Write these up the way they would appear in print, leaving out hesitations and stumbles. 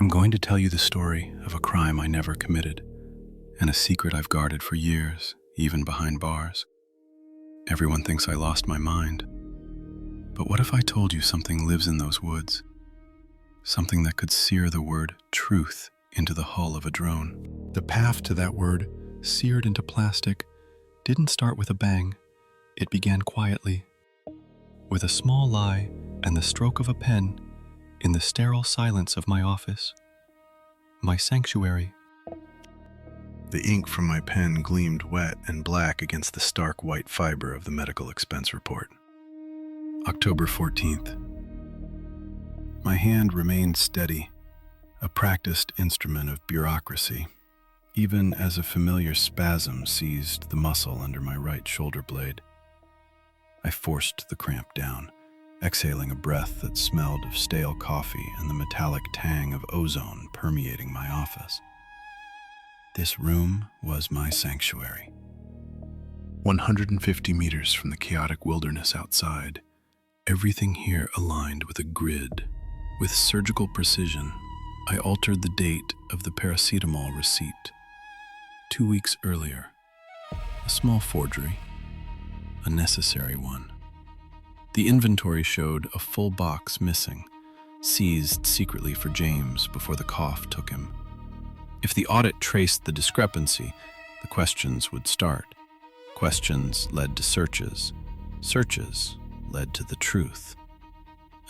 I'm going to tell you the story of a crime I never committed, and a secret I've guarded for years, even behind bars. Everyone thinks I lost my mind. But what if I told you something lives in those woods? Something that could sear the word truth into the hull of a drone. The path to that word, seared into plastic, didn't start with a bang. It began quietly, with a small lie and the stroke of a pen in the sterile silence of my office, my sanctuary. The ink from my pen gleamed wet and black against the stark white fiber of the medical expense report. October 14th. My hand remained steady, a practiced instrument of bureaucracy, even as a familiar spasm seized the muscle under my right shoulder blade. I forced the cramp down, exhaling a breath that smelled of stale coffee and the metallic tang of ozone permeating my office. This room was my sanctuary. 150 meters from the chaotic wilderness outside, everything here aligned with a grid. With surgical precision, I altered the date of the paracetamol receipt. 2 weeks earlier. A small forgery, a necessary one. The inventory showed a full box missing, seized secretly for James before the cough took him. If the audit traced the discrepancy, the questions would start. Questions led to searches. Searches led to the truth.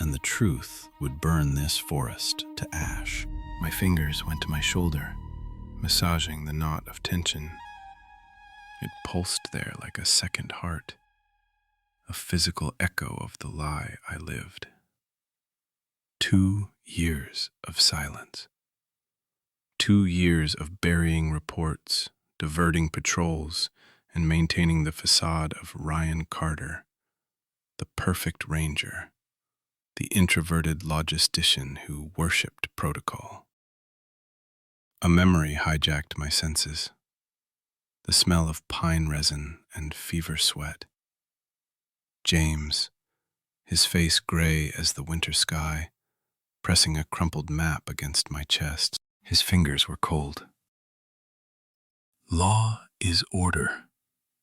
And the truth would burn this forest to ash. My fingers went to my shoulder, massaging the knot of tension. It pulsed there like a second heart, a physical echo of the lie I lived. 2 years of silence. 2 years of burying reports, diverting patrols, and maintaining the facade of Ryan Carter, the perfect ranger, the introverted logistician who worshipped protocol. A memory hijacked my senses. The smell of pine resin and fever sweat. James, his face gray as the winter sky, pressing a crumpled map against my chest. His fingers were cold. "Law is order,"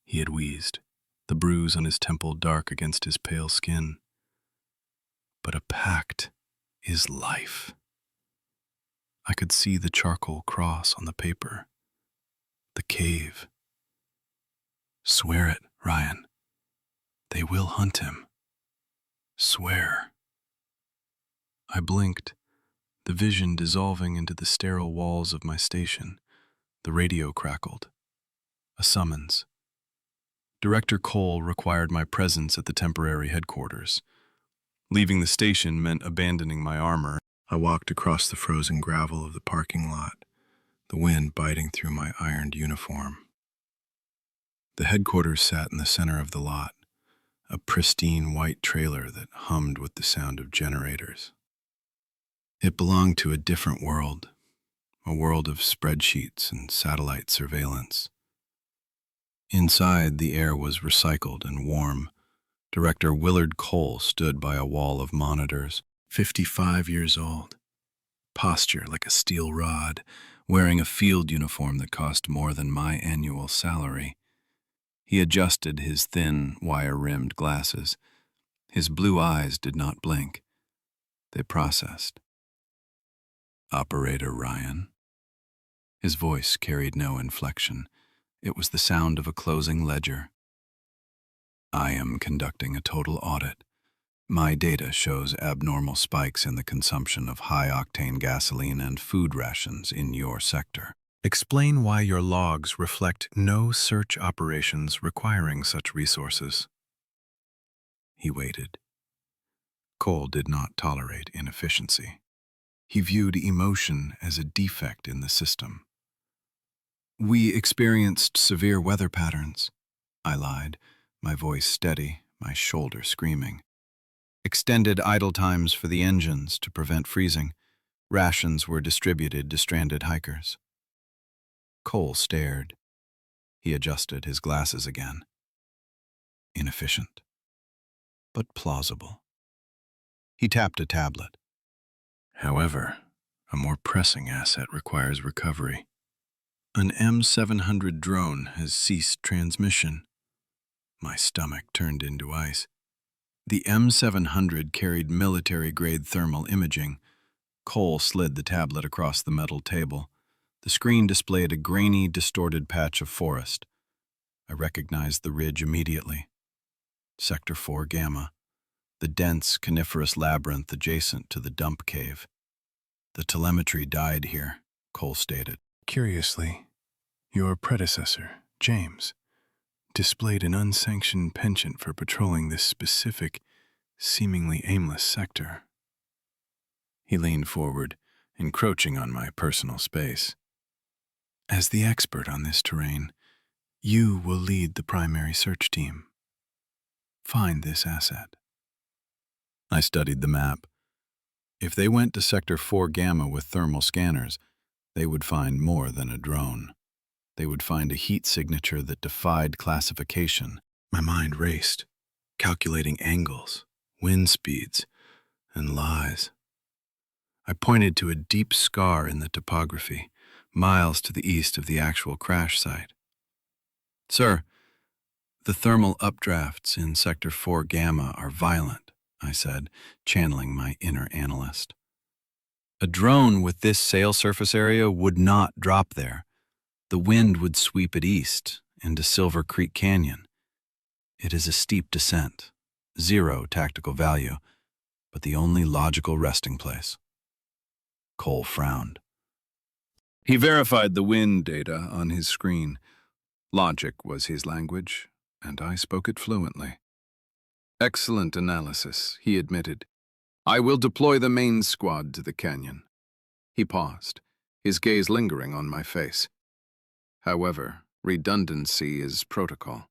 he had wheezed, the bruise on his temple dark against his pale skin. "But a pact is life." I could see the charcoal cross on the paper. The cave. "Swear it, Ryan. They will hunt him. Swear." I blinked, the vision dissolving into the sterile walls of my station. The radio crackled. A summons. Director Cole required my presence at the temporary headquarters. Leaving the station meant abandoning my armor. I walked across the frozen gravel of the parking lot, the wind biting through my ironed uniform. The headquarters sat in the center of the lot, a pristine white trailer that hummed with the sound of generators. It belonged to a different world, a world of spreadsheets and satellite surveillance. Inside, the air was recycled and warm. Director Willard Cole stood by a wall of monitors, 55 years old, posture like a steel rod, wearing a field uniform that cost more than my annual salary. He adjusted his thin, wire-rimmed glasses. His blue eyes did not blink. They processed. "Operator Ryan." His voice carried no inflection. It was the sound of a closing ledger. "I am conducting a total audit. My data shows abnormal spikes in the consumption of high-octane gasoline and food rations in your sector. Explain why your logs reflect no search operations requiring such resources." He waited. Cole did not tolerate inefficiency. He viewed emotion as a defect in the system. "We experienced severe weather patterns," I lied, my voice steady, my shoulder screaming. "Extended idle times for the engines to prevent freezing. Rations were distributed to stranded hikers." Cole stared. He adjusted his glasses again. Inefficient, but plausible. He tapped a tablet. "However, A more pressing asset requires recovery. An M700 drone has ceased transmission. My stomach turned into ice. The M700 carried military-grade thermal imaging. Cole slid the tablet across the metal table. The screen displayed a grainy, distorted patch of forest. I recognized the ridge immediately. Sector 4 Gamma, the dense coniferous labyrinth adjacent to the dump cave. The telemetry died here, Cole stated. Curiously, your predecessor, James, displayed an unsanctioned penchant for patrolling this specific, seemingly aimless sector. He leaned forward, encroaching on my personal space. As the expert on this terrain, you will lead the primary search team. Find this asset. I studied the map. If they went to Sector 4 Gamma with thermal scanners, they would find more than a drone. They would find a heat signature that defied classification. My mind raced, calculating angles, wind speeds, and lies. I pointed to a deep scar in the topography, miles to the east of the actual crash site. Sir, the thermal updrafts in Sector 4 Gamma are violent, I said, channeling my inner analyst. A drone with this sail surface area would not drop there. The wind would sweep it east into Silver Creek Canyon. It is a steep descent, zero tactical value, but the only logical resting place. Cole frowned. He verified the wind data on his screen. Logic was his language, and I spoke it fluently. Excellent analysis, he admitted. I will deploy the main squad to the canyon. He paused, his gaze lingering on my face. However, redundancy is protocol.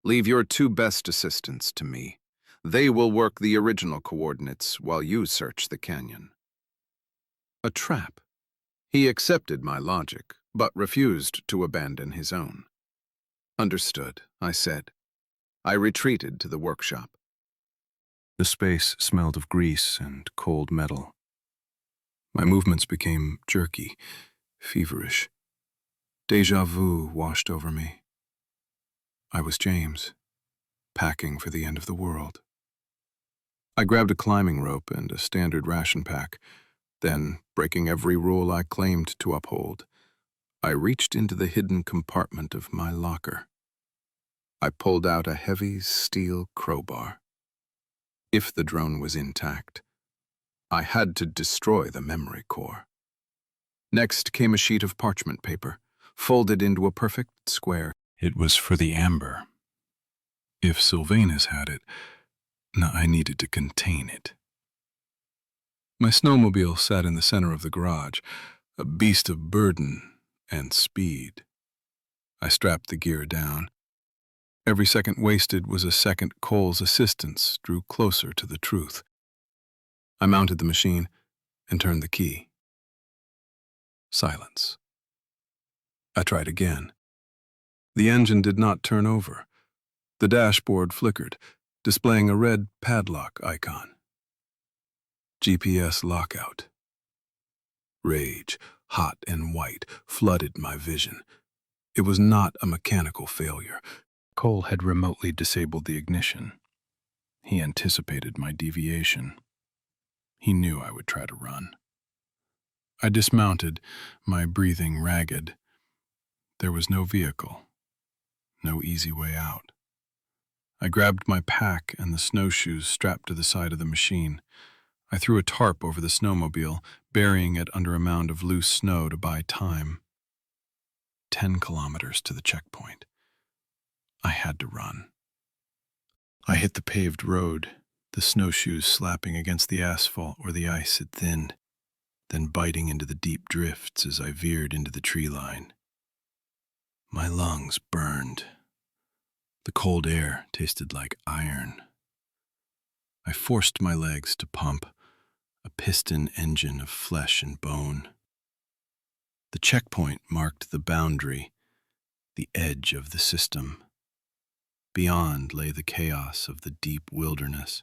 Leave your two best assistants to me. They will work the original coordinates while you search the canyon. A trap. He accepted my logic, but refused to abandon his own. Understood, I said. I retreated to the workshop. The space smelled of grease and cold metal. My movements became jerky, feverish. Déjà vu washed over me. I was James, packing for the end of the world. I grabbed a climbing rope and a standard ration pack. Then, breaking every rule I claimed to uphold, I reached into the hidden compartment of my locker. I pulled out a heavy steel crowbar. If the drone was intact, I had to destroy the memory core. Next came a sheet of parchment paper, folded into a perfect square. It was for the amber. If Sylvanus had it, I needed to contain it. My snowmobile sat in the center of the garage, a beast of burden and speed. I strapped the gear down. Every second wasted was a second Cole's assistance drew closer to the truth. I mounted the machine and turned the key. Silence. I tried again. The engine did not turn over. The dashboard flickered, displaying a red padlock icon. GPS lockout. Rage, hot and white, flooded my vision. It was not a mechanical failure. Cole had remotely disabled the ignition. He anticipated my deviation. He knew I would try to run. I dismounted, my breathing ragged. There was no vehicle, no easy way out. I grabbed my pack and the snowshoes strapped to the side of the machine. I threw a tarp over the snowmobile, burying it under a mound of loose snow to buy time. 10 kilometers to the checkpoint. I had to run. I hit the paved road, the snowshoes slapping against the asphalt where the ice had thinned, then biting into the deep drifts as I veered into the tree line. My lungs burned. The cold air tasted like iron. I forced my legs to pump, a piston engine of flesh and bone. The checkpoint marked the boundary, the edge of the system. Beyond lay the chaos of the deep wilderness.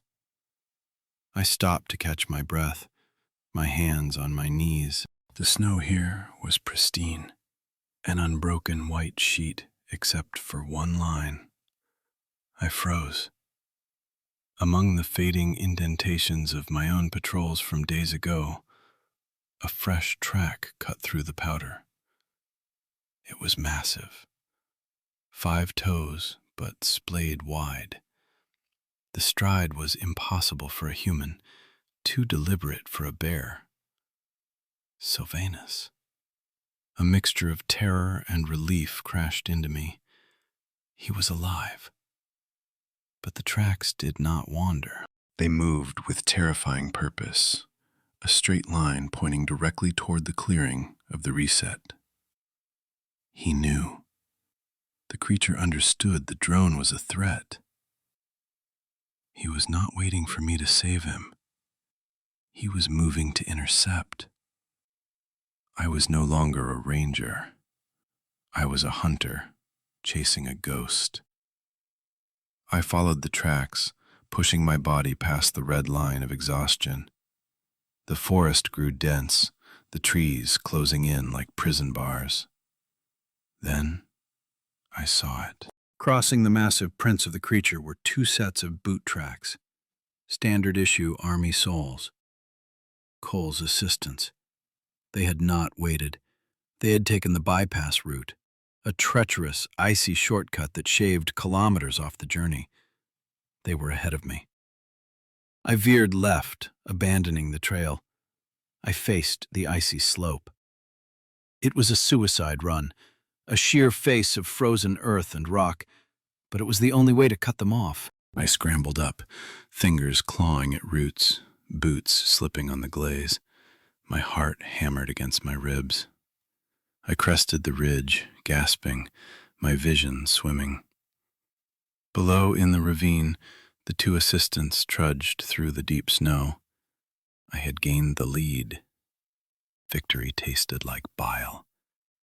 I stopped to catch my breath, my hands on my knees. The snow here was pristine, an unbroken white sheet except for one line. I froze. Among the fading indentations of my own patrols from days ago, a fresh track cut through the powder. It was massive. 5 toes, but splayed wide. The stride was impossible for a human, too deliberate for a bear. Sylvanus. A mixture of terror and relief crashed into me. He was alive. But the tracks did not wander. They moved with terrifying purpose, a straight line pointing directly toward the clearing of the reset. He knew. The creature understood the drone was a threat. He was not waiting for me to save him. He was moving to intercept. I was no longer a ranger. I was a hunter, chasing a ghost. I followed the tracks, pushing my body past the red line of exhaustion. The forest grew dense, the trees closing in like prison bars. Then I saw it. Crossing the massive prints of the creature were 2 sets of boot tracks, standard issue Army soles. Cole's assistants. They had not waited. They had taken the bypass route, a treacherous, icy shortcut that shaved kilometers off the journey. They were ahead of me. I veered left, abandoning the trail. I faced the icy slope. It was a suicide run, a sheer face of frozen earth and rock, but it was the only way to cut them off. I scrambled up, fingers clawing at roots, boots slipping on the glaze. My heart hammered against my ribs. I crested the ridge, gasping, my vision swimming. Below in the ravine, the 2 assistants trudged through the deep snow. I had gained the lead. Victory tasted like bile,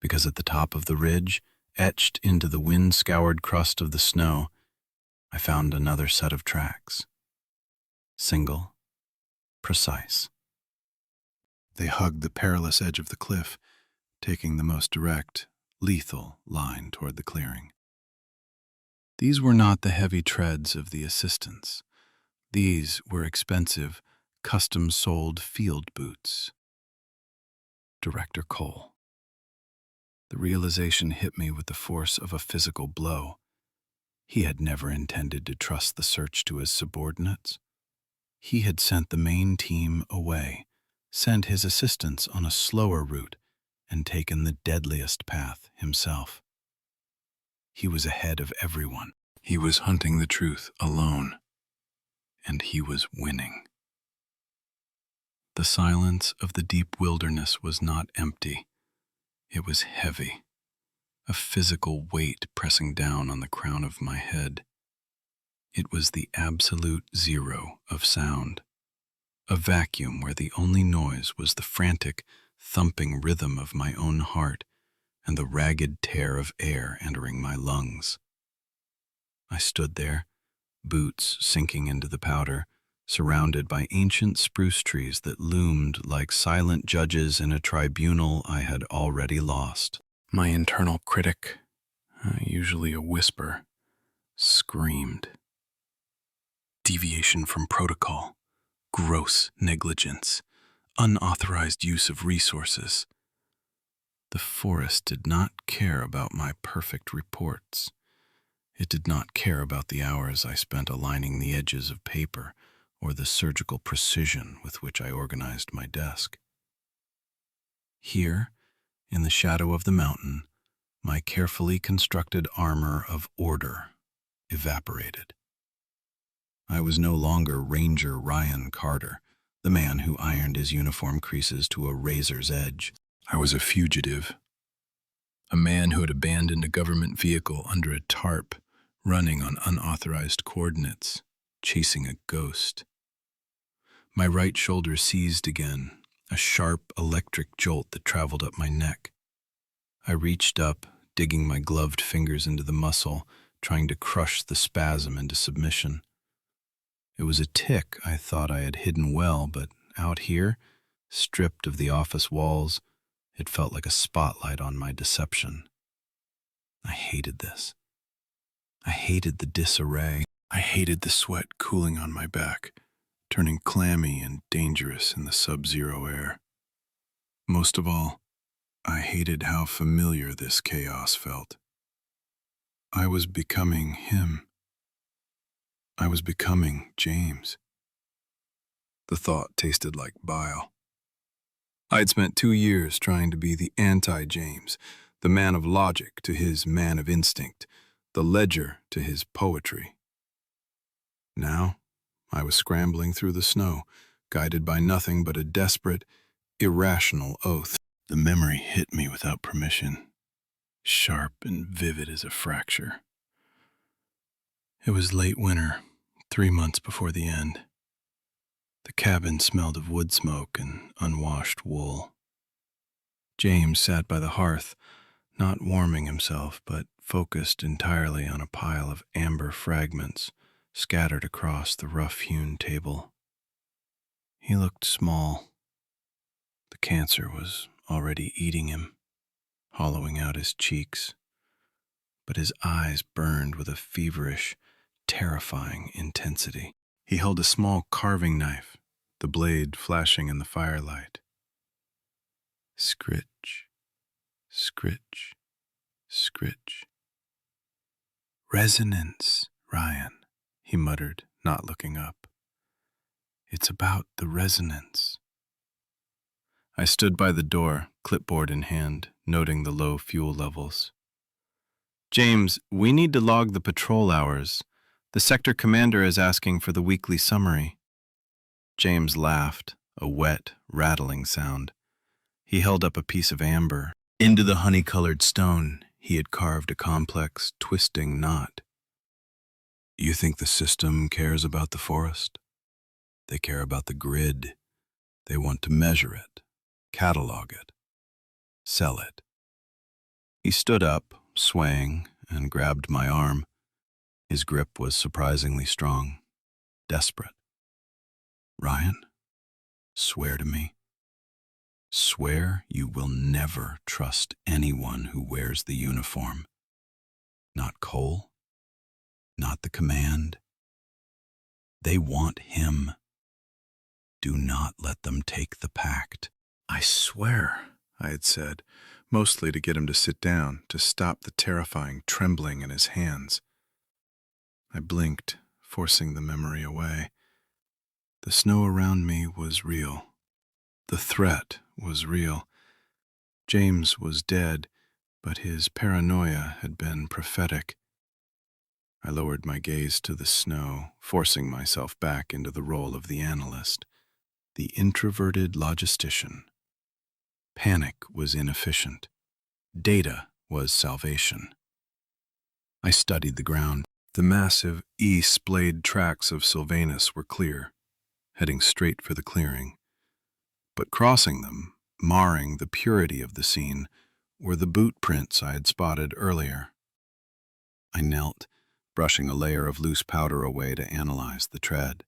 because at the top of the ridge, etched into the wind-scoured crust of the snow, I found another set of tracks. Single, precise. They hugged the perilous edge of the cliff, taking the most direct, lethal line toward the clearing. These were not the heavy treads of the assistants. These were expensive, custom-soled field boots. Director Cole. The realization hit me with the force of a physical blow. He had never intended to trust the search to his subordinates. He had sent the main team away, sent his assistants on a slower route, and taken the deadliest path himself. He was ahead of everyone. He was hunting the truth alone, and he was winning. The silence of the deep wilderness was not empty. It was heavy, a physical weight pressing down on the crown of my head. It was the absolute zero of sound, a vacuum where the only noise was the frantic, thumping rhythm of my own heart and the ragged tear of air entering my lungs. I stood there, boots sinking into the powder, surrounded by ancient spruce trees that loomed like silent judges in a tribunal I had already lost. My internal critic, usually a whisper, screamed. Deviation from protocol, gross negligence, unauthorized use of resources. The forest did not care about my perfect reports. It did not care about the hours I spent aligning the edges of paper or the surgical precision with which I organized my desk. Here, in the shadow of the mountain, my carefully constructed armor of order evaporated. I was no longer Ranger Ryan Carter, the man who ironed his uniform creases to a razor's edge. I was a fugitive, a man who had abandoned a government vehicle under a tarp, running on unauthorized coordinates, chasing a ghost. My right shoulder seized again, a sharp electric jolt that traveled up my neck. I reached up, digging my gloved fingers into the muscle, trying to crush the spasm into submission. It was a tick I thought I had hidden well, but out here, stripped of the office walls, It felt like a spotlight on my deception. I hated this. I hated the disarray. I hated the sweat cooling on my back, turning clammy and dangerous in the sub-zero air. Most of all, I hated how familiar this chaos felt. I was becoming him. I was becoming James. The thought tasted like bile. I'd spent 2 years trying to be the anti-James, the man of logic to his man of instinct, the ledger to his poetry. Now, I was scrambling through the snow, guided by nothing but a desperate, irrational oath. The memory hit me without permission, sharp and vivid as a fracture. It was late winter, 3 months before the end. The cabin smelled of wood smoke and unwashed wool. James sat by the hearth, not warming himself, but focused entirely on a pile of amber fragments scattered across the rough-hewn table. He looked small. The cancer was already eating him, hollowing out his cheeks, but his eyes burned with a feverish, terrifying intensity. He held a small carving knife, the blade flashing in the firelight. Scritch, scritch, scritch. Resonance, Ryan, he muttered, not looking up. It's about the resonance. I stood by the door, clipboard in hand, noting the low fuel levels. James, we need to log the patrol hours. The sector commander is asking for the weekly summary. James laughed, a wet, rattling sound. He held up a piece of amber. Into the honey-colored stone, he had carved a complex, twisting knot. You think the system cares about the forest? They care about the grid. They want to measure it, catalog it, sell it. He stood up, swaying, and grabbed my arm. His grip was surprisingly strong, desperate. Ryan, swear to me. Swear you will never trust anyone who wears the uniform. Not Cole, not the command. They want him. Do not let them take the pact. I swear, I had said, mostly to get him to sit down, to stop the terrifying trembling in his hands. I blinked, forcing the memory away. The snow around me was real. The threat was real. James was dead, but his paranoia had been prophetic. I lowered my gaze to the snow, forcing myself back into the role of the analyst, the introverted logistician. Panic was inefficient. Data was salvation. I studied the ground. The massive, E-splayed tracks of Sylvanus were clear, heading straight for the clearing. But crossing them, marring the purity of the scene, were the boot prints I had spotted earlier. I knelt, brushing a layer of loose powder away to analyze the tread.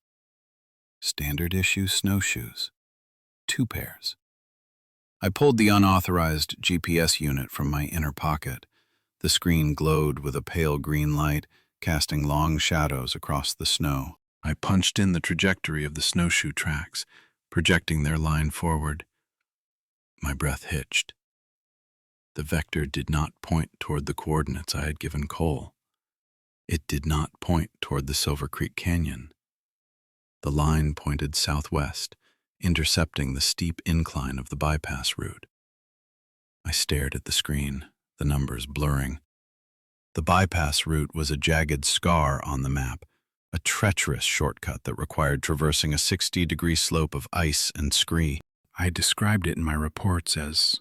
Standard issue snowshoes. 2 pairs. I pulled the unauthorized GPS unit from my inner pocket. The screen glowed with a pale green light, casting long shadows across the snow. I punched in the trajectory of the snowshoe tracks, projecting their line forward. My breath hitched. The vector did not point toward the coordinates I had given Cole. It did not point toward the Silver Creek Canyon. The line pointed southwest, intercepting the steep incline of the bypass route. I stared at the screen, the numbers blurring. The bypass route was a jagged scar on the map, a treacherous shortcut that required traversing a 60-degree slope of ice and scree. I described it in my reports as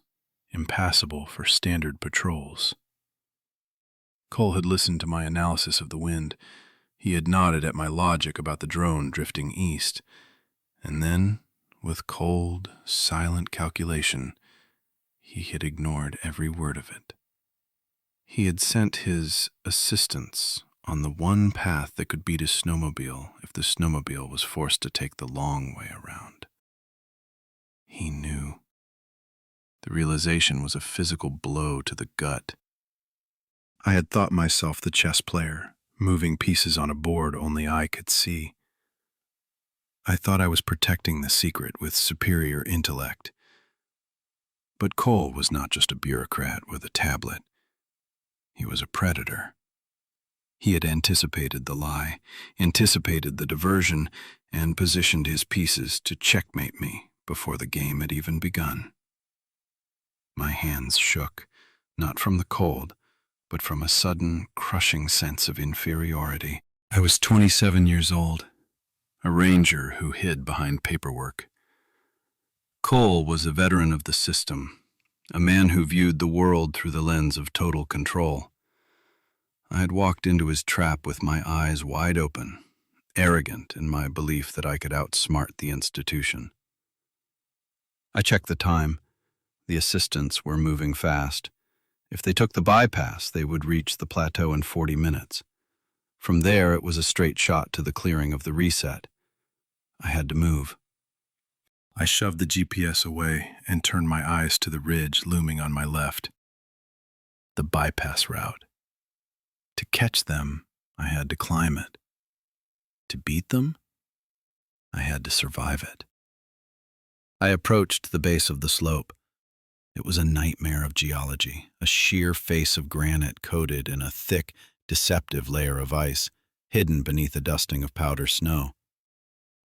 impassable for standard patrols. Cole had listened to my analysis of the wind. He had nodded at my logic about the drone drifting east. And then, with cold, silent calculation, he had ignored every word of it. He had sent his assistants on the one path that could beat his snowmobile if the snowmobile was forced to take the long way around. He knew. The realization was a physical blow to the gut. I had thought myself the chess player, moving pieces on a board only I could see. I thought I was protecting the secret with superior intellect. But Cole was not just a bureaucrat with a tablet. He was a predator. He had anticipated the lie, anticipated the diversion, and positioned his pieces to checkmate me before the game had even begun. My hands shook, not from the cold, but from a sudden, crushing sense of inferiority. I was 27 years old, a ranger who hid behind paperwork. Cole was a veteran of the system, a man who viewed the world through the lens of total control. I had walked into his trap with my eyes wide open, arrogant in my belief that I could outsmart the institution. I checked the time. The assistants were moving fast. If they took the bypass, they would reach the plateau in 40 minutes. From there, it was a straight shot to the clearing of the reset. I had to move. I shoved the GPS away and turned my eyes to the ridge looming on my left. The bypass route. To catch them, I had to climb it. To beat them, I had to survive it. I approached the base of the slope. It was a nightmare of geology, a sheer face of granite coated in a thick, deceptive layer of ice, hidden beneath a dusting of powder snow.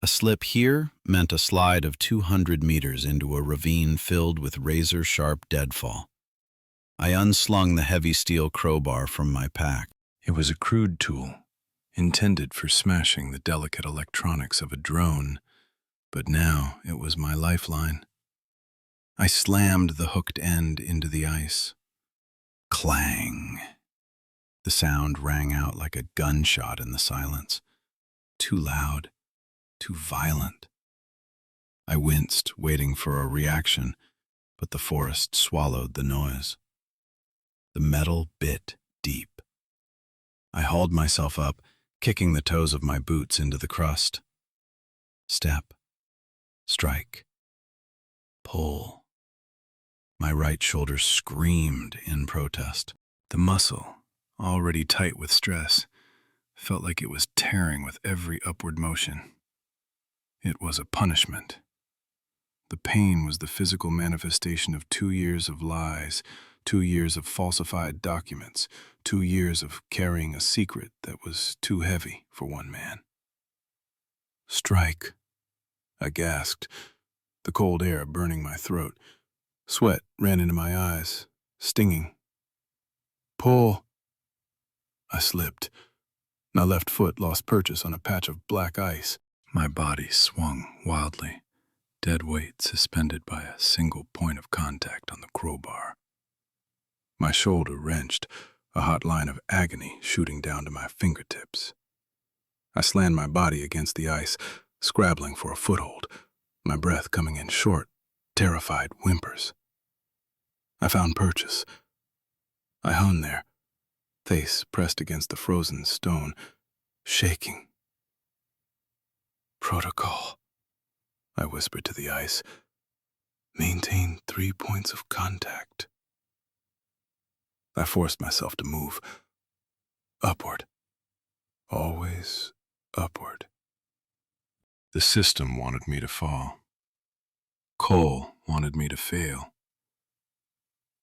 A slip here meant a slide of 200 meters into a ravine filled with razor-sharp deadfall. I unslung the heavy steel crowbar from my pack. It was a crude tool, intended for smashing the delicate electronics of a drone, but now it was my lifeline. I slammed the hooked end into the ice. Clang! The sound rang out like a gunshot in the silence. Too loud, too violent. I winced, waiting for a reaction, but the forest swallowed the noise. The metal bit deep. I hauled myself up, kicking the toes of my boots into the crust. Step. Strike. Pull. My right shoulder screamed in protest. The muscle, already tight with stress, felt like it was tearing with every upward motion. It was a punishment. The pain was the physical manifestation of 2 years of lies, 2 years of falsified documents, 2 years of carrying a secret that was too heavy for one man. Strike. I gasped, the cold air burning my throat. Sweat ran into my eyes, stinging. Pull. I slipped. My left foot lost purchase on a patch of black ice. My body swung wildly, dead weight suspended by a single point of contact on the crowbar. My shoulder wrenched, a hot line of agony shooting down to my fingertips. I slammed my body against the ice, scrabbling for a foothold, my breath coming in short, terrified whimpers. I found purchase. I hung there, face pressed against the frozen stone, shaking. Protocol, I whispered to the ice. Maintain 3 points of contact. I forced myself to move. Upward. Always upward. The system wanted me to fall. Cole wanted me to fail.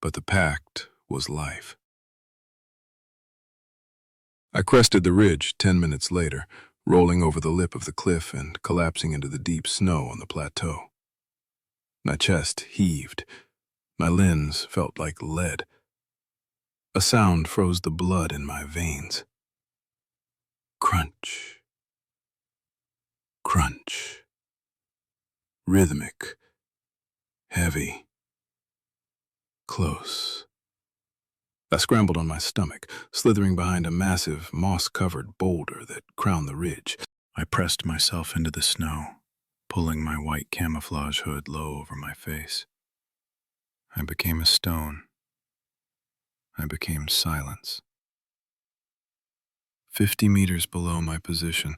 But the pact was life. I crested the ridge 10 minutes later, rolling over the lip of the cliff and collapsing into the deep snow on the plateau. My chest heaved. My limbs felt like lead. A sound froze the blood in my veins. Crunch. Crunch. Rhythmic. Heavy. Close. I scrambled on my stomach, slithering behind a massive, moss-covered boulder that crowned the ridge. I pressed myself into the snow, pulling my white camouflage hood low over my face. I became a stone. I became silence. 50 meters below my position,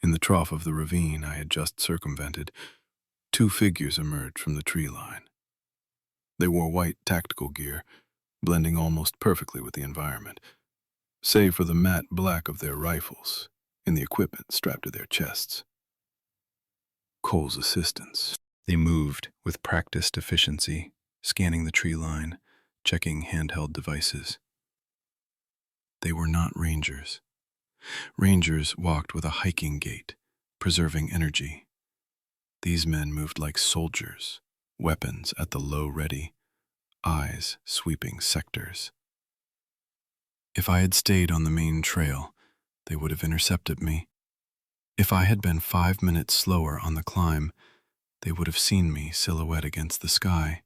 in the trough of the ravine I had just circumvented, 2 figures emerged from the tree line. They wore white tactical gear, blending almost perfectly with the environment, save for the matte black of their rifles and the equipment strapped to their chests. Cole's assistants. They moved with practiced efficiency, scanning the tree line, checking handheld devices. They were not rangers. Rangers walked with a hiking gait, preserving energy. These men moved like soldiers, weapons at the low ready, eyes sweeping sectors. If I had stayed on the main trail, they would have intercepted me. If I had been 5 minutes slower on the climb, they would have seen me silhouette against the sky.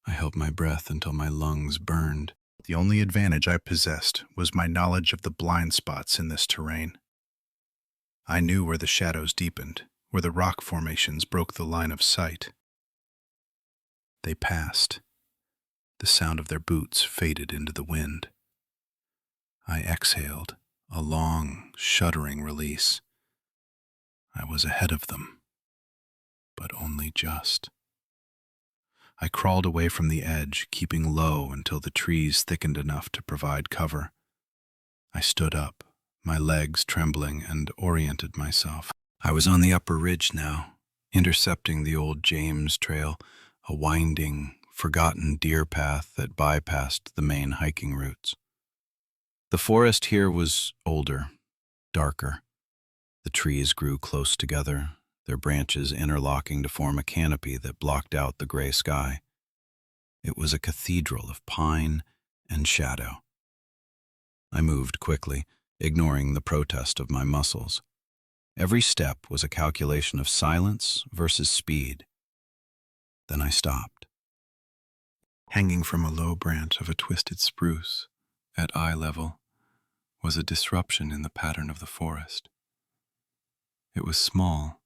I held my breath until my lungs burned. The only advantage I possessed was my knowledge of the blind spots in this terrain. I knew where the shadows deepened, where the rock formations broke the line of sight. They passed. The sound of their boots faded into the wind. I exhaled, a long, shuddering release. I was ahead of them, but only just. I crawled away from the edge, keeping low until the trees thickened enough to provide cover. I stood up, my legs trembling, and oriented myself. I was on the upper ridge now, intercepting the old James Trail, a winding, forgotten deer path that bypassed the main hiking routes. The forest here was older, darker. The trees grew close together, their branches interlocking to form a canopy that blocked out the gray sky. It was a cathedral of pine and shadow. I moved quickly, ignoring the protest of my muscles. Every step was a calculation of silence versus speed. Then I stopped. Hanging from a low branch of a twisted spruce, at eye level, was a disruption in the pattern of the forest. It was small,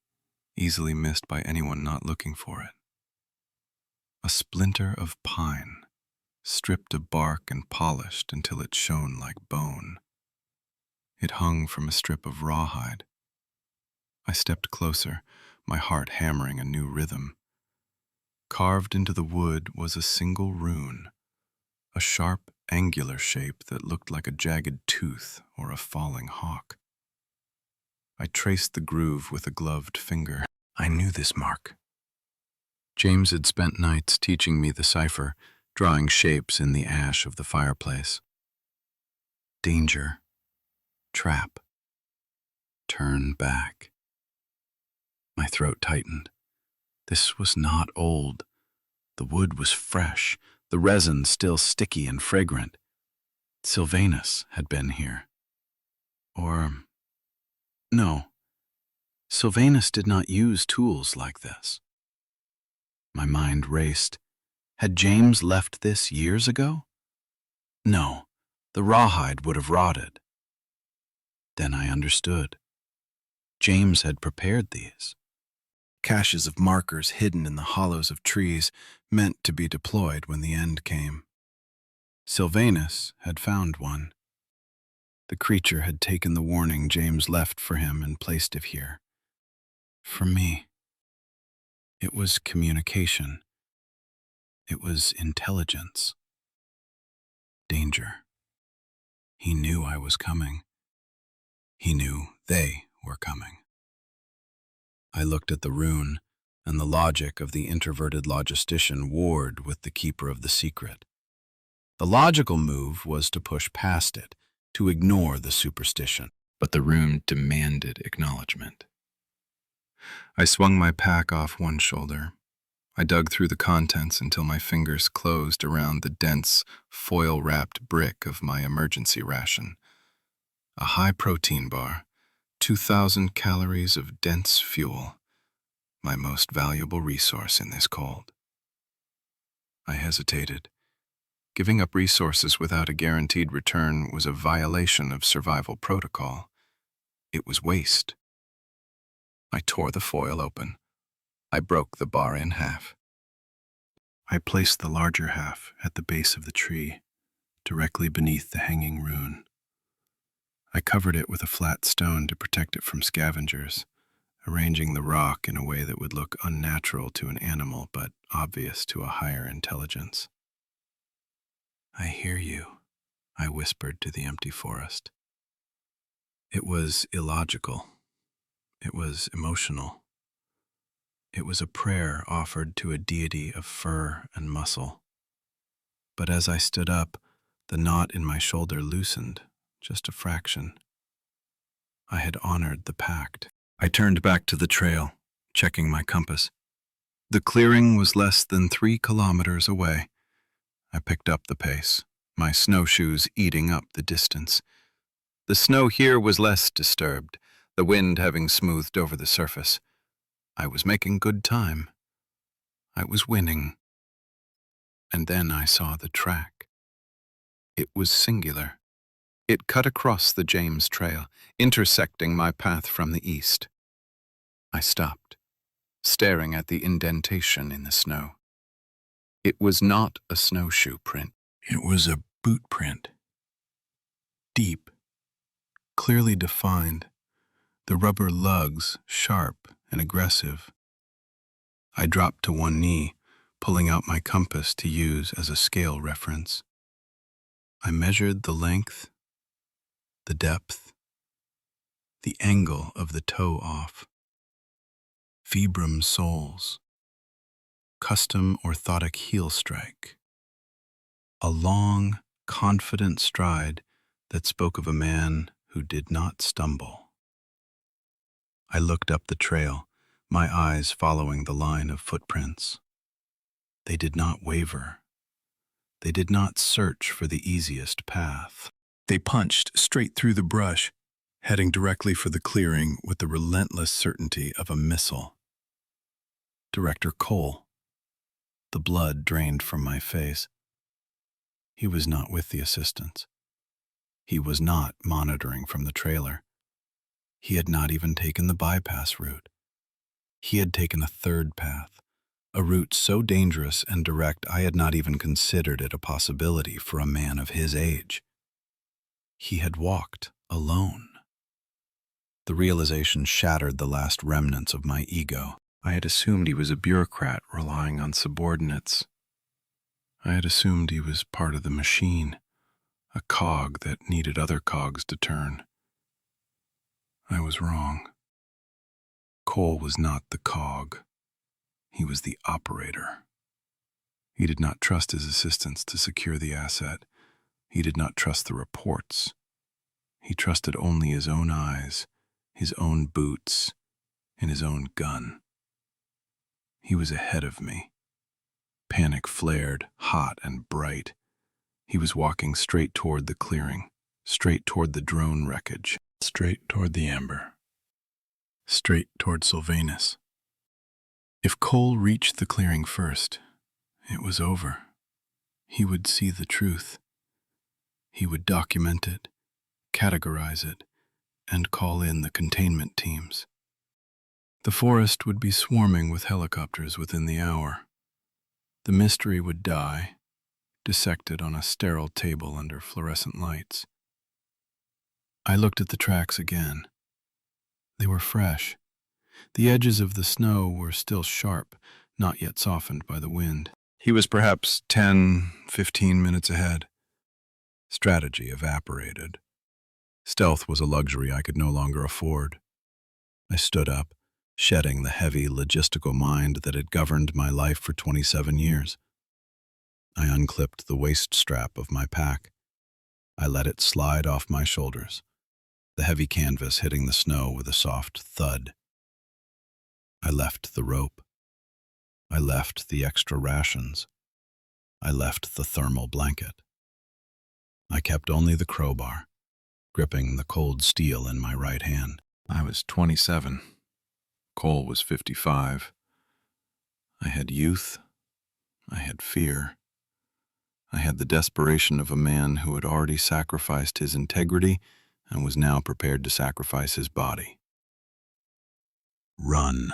easily missed by anyone not looking for it. A splinter of pine, stripped of bark and polished until it shone like bone. It hung from a strip of rawhide. I stepped closer, my heart hammering a new rhythm. Carved into the wood was a single rune, a sharp, angular shape that looked like a jagged tooth or a falling hawk. I traced the groove with a gloved finger. I knew this mark. James had spent nights teaching me the cipher, drawing shapes in the ash of the fireplace. Danger. Trap. Turn back. My throat tightened. This was not old. The wood was fresh, the resin still sticky and fragrant. Sylvanus had been here. Or, no, Sylvanus did not use tools like this. My mind raced. Had James left this years ago? No, the rawhide would have rotted. Then I understood. James had prepared these. Caches of markers hidden in the hollows of trees, meant to be deployed when the end came. Sylvanus had found one. The creature had taken the warning James left for him and placed it here. For me. It was communication. It was intelligence. Danger. He knew I was coming. He knew they were coming. I looked at the rune, and the logic of the introverted logistician warred with the keeper of the secret. The logical move was to push past it, to ignore the superstition, but the rune demanded acknowledgement. I swung my pack off one shoulder. I dug through the contents until my fingers closed around the dense, foil-wrapped brick of my emergency ration. A high-protein bar, 2,000 calories of dense fuel, my most valuable resource in this cold. I hesitated. Giving up resources without a guaranteed return was a violation of survival protocol. It was waste. I tore the foil open. I broke the bar in half. I placed the larger half at the base of the tree, directly beneath the hanging rune. I covered it with a flat stone to protect it from scavengers, arranging the rock in a way that would look unnatural to an animal but obvious to a higher intelligence. "I hear you," I whispered to the empty forest. It was illogical. It was emotional. It was a prayer offered to a deity of fur and muscle. But as I stood up, the knot in my shoulder loosened, just a fraction. I had honored the pact. I turned back to the trail, checking my compass. The clearing was less than 3 kilometers away. I picked up the pace, my snowshoes eating up the distance. The snow here was less disturbed, the wind having smoothed over the surface. I was making good time. I was winning. And then I saw the track. It was singular. It cut across the James Trail, intersecting my path from the east. I stopped, staring at the indentation in the snow. It was not a snowshoe print. It was a boot print. Deep, clearly defined, the rubber lugs sharp and aggressive. I dropped to one knee, pulling out my compass to use as a scale reference. I measured the length, the depth, the angle of the toe off. Vibram soles, custom orthotic heel strike. A long, confident stride that spoke of a man who did not stumble. I looked up the trail, my eyes following the line of footprints. They did not waver. They did not search for the easiest path. They punched straight through the brush, heading directly for the clearing with the relentless certainty of a missile. Director Cole. The blood drained from my face. He was not with the assistants. He was not monitoring from the trailer. He had not even taken the bypass route. He had taken a third path, a route so dangerous and direct I had not even considered it a possibility for a man of his age. He had walked alone. The realization shattered the last remnants of my ego. I had assumed he was a bureaucrat relying on subordinates. I had assumed he was part of the machine, a cog that needed other cogs to turn. I was wrong. Cole was not the cog. He was the operator. He did not trust his assistants to secure the asset. He did not trust the reports. He trusted only his own eyes, his own boots, and his own gun. He was ahead of me. Panic flared, hot and bright. He was walking straight toward the clearing, straight toward the drone wreckage, straight toward the amber, straight toward Sylvanus. If Cole reached the clearing first, it was over. He would see the truth. He would document it, categorize it, and call in the containment teams. The forest would be swarming with helicopters within the hour. The mystery would die, dissected on a sterile table under fluorescent lights. I looked at the tracks again. They were fresh. The edges of the snow were still sharp, not yet softened by the wind. He was perhaps 10, 15 minutes ahead. Strategy evaporated. Stealth was a luxury I could no longer afford. I stood up, shedding the heavy logistical mind that had governed my life for 27 years. I unclipped the waist strap of my pack. I let it slide off my shoulders, the heavy canvas hitting the snow with a soft thud. I left the rope. I left the extra rations. I left the thermal blanket. I kept only the crowbar, gripping the cold steel in my right hand. I was 27. Cole was 55. I had youth. I had fear. I had the desperation of a man who had already sacrificed his integrity and was now prepared to sacrifice his body. Run,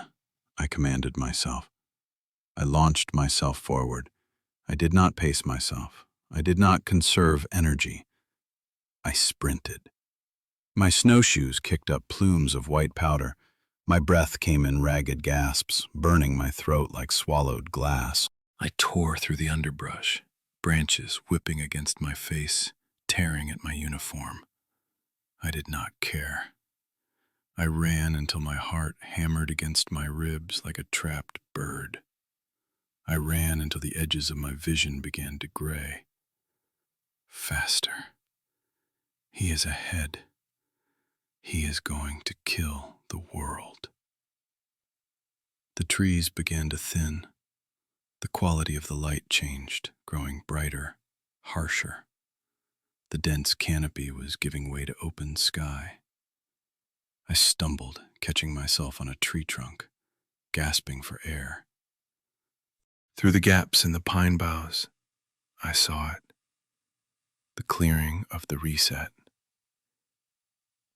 I commanded myself. I launched myself forward. I did not pace myself. I did not conserve energy. I sprinted. My snowshoes kicked up plumes of white powder. My breath came in ragged gasps, burning my throat like swallowed glass. I tore through the underbrush, branches whipping against my face, tearing at my uniform. I did not care. I ran until my heart hammered against my ribs like a trapped bird. I ran until the edges of my vision began to gray. Faster. He is ahead. He is going to kill the world. The trees began to thin. The quality of the light changed, growing brighter, harsher. The dense canopy was giving way to open sky. I stumbled, catching myself on a tree trunk, gasping for air. Through the gaps in the pine boughs, I saw it. The clearing of the reset.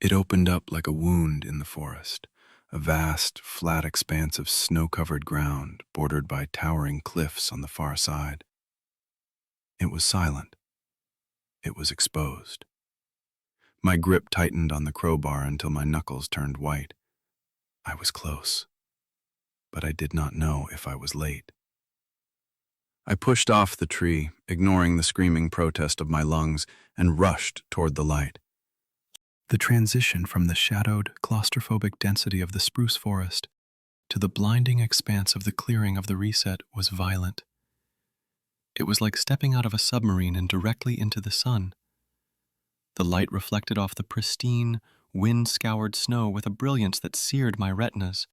It opened up like a wound in the forest, a vast, flat expanse of snow-covered ground bordered by towering cliffs on the far side. It was silent. It was exposed. My grip tightened on the crowbar until my knuckles turned white. I was close, but I did not know if I was late. I pushed off the tree, ignoring the screaming protest of my lungs, and rushed toward the light. The transition from the shadowed, claustrophobic density of the spruce forest to the blinding expanse of the clearing of the reset was violent. It was like stepping out of a submarine and directly into the sun. The light reflected off the pristine, wind-scoured snow with a brilliance that seared my retinas,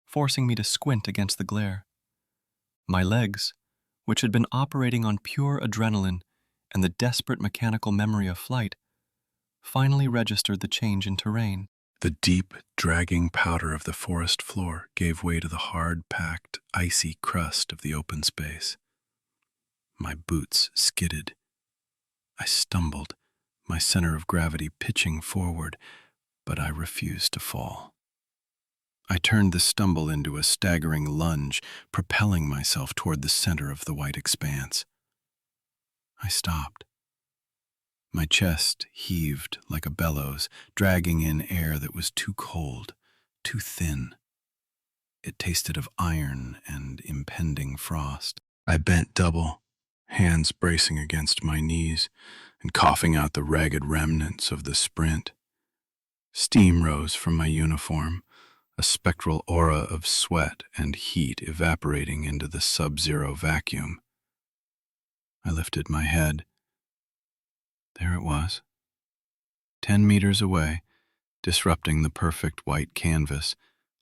forcing me to squint against the glare. My legs, which had been operating on pure adrenaline and the desperate mechanical memory of flight, finally registered the change in terrain. The deep, dragging powder of the forest floor gave way to the hard-packed, icy crust of the open space. My boots skidded. I stumbled, my center of gravity pitching forward, but I refused to fall. I turned the stumble into a staggering lunge, propelling myself toward the center of the white expanse. I stopped. My chest heaved like a bellows, dragging in air that was too cold, too thin. It tasted of iron and impending frost. I bent double, hands bracing against my knees and coughing out the ragged remnants of the sprint. Steam rose from my uniform, a spectral aura of sweat and heat evaporating into the sub-zero vacuum. I lifted my head. There it was. 10 meters away, disrupting the perfect white canvas,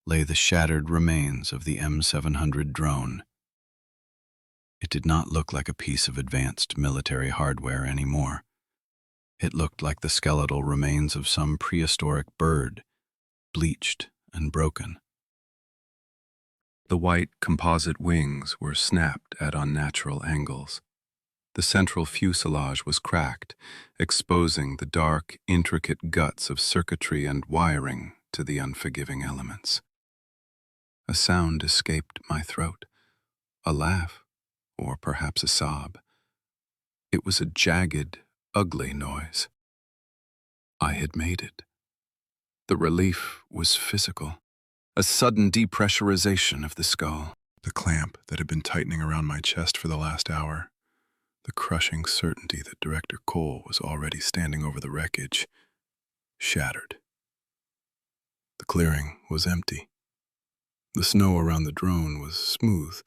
lay the shattered remains of the M700 drone. It did not look like a piece of advanced military hardware anymore. It looked like the skeletal remains of some prehistoric bird, bleached and broken. The white composite wings were snapped at unnatural angles. The central fuselage was cracked, exposing the dark, intricate guts of circuitry and wiring to the unforgiving elements. A sound escaped my throat, a laugh, or perhaps a sob. It was a jagged, ugly noise. I had made it. The relief was physical, a sudden depressurization of the skull. The clamp that had been tightening around my chest for the last hour, the crushing certainty that Director Cole was already standing over the wreckage, shattered. The clearing was empty. The snow around the drone was smooth,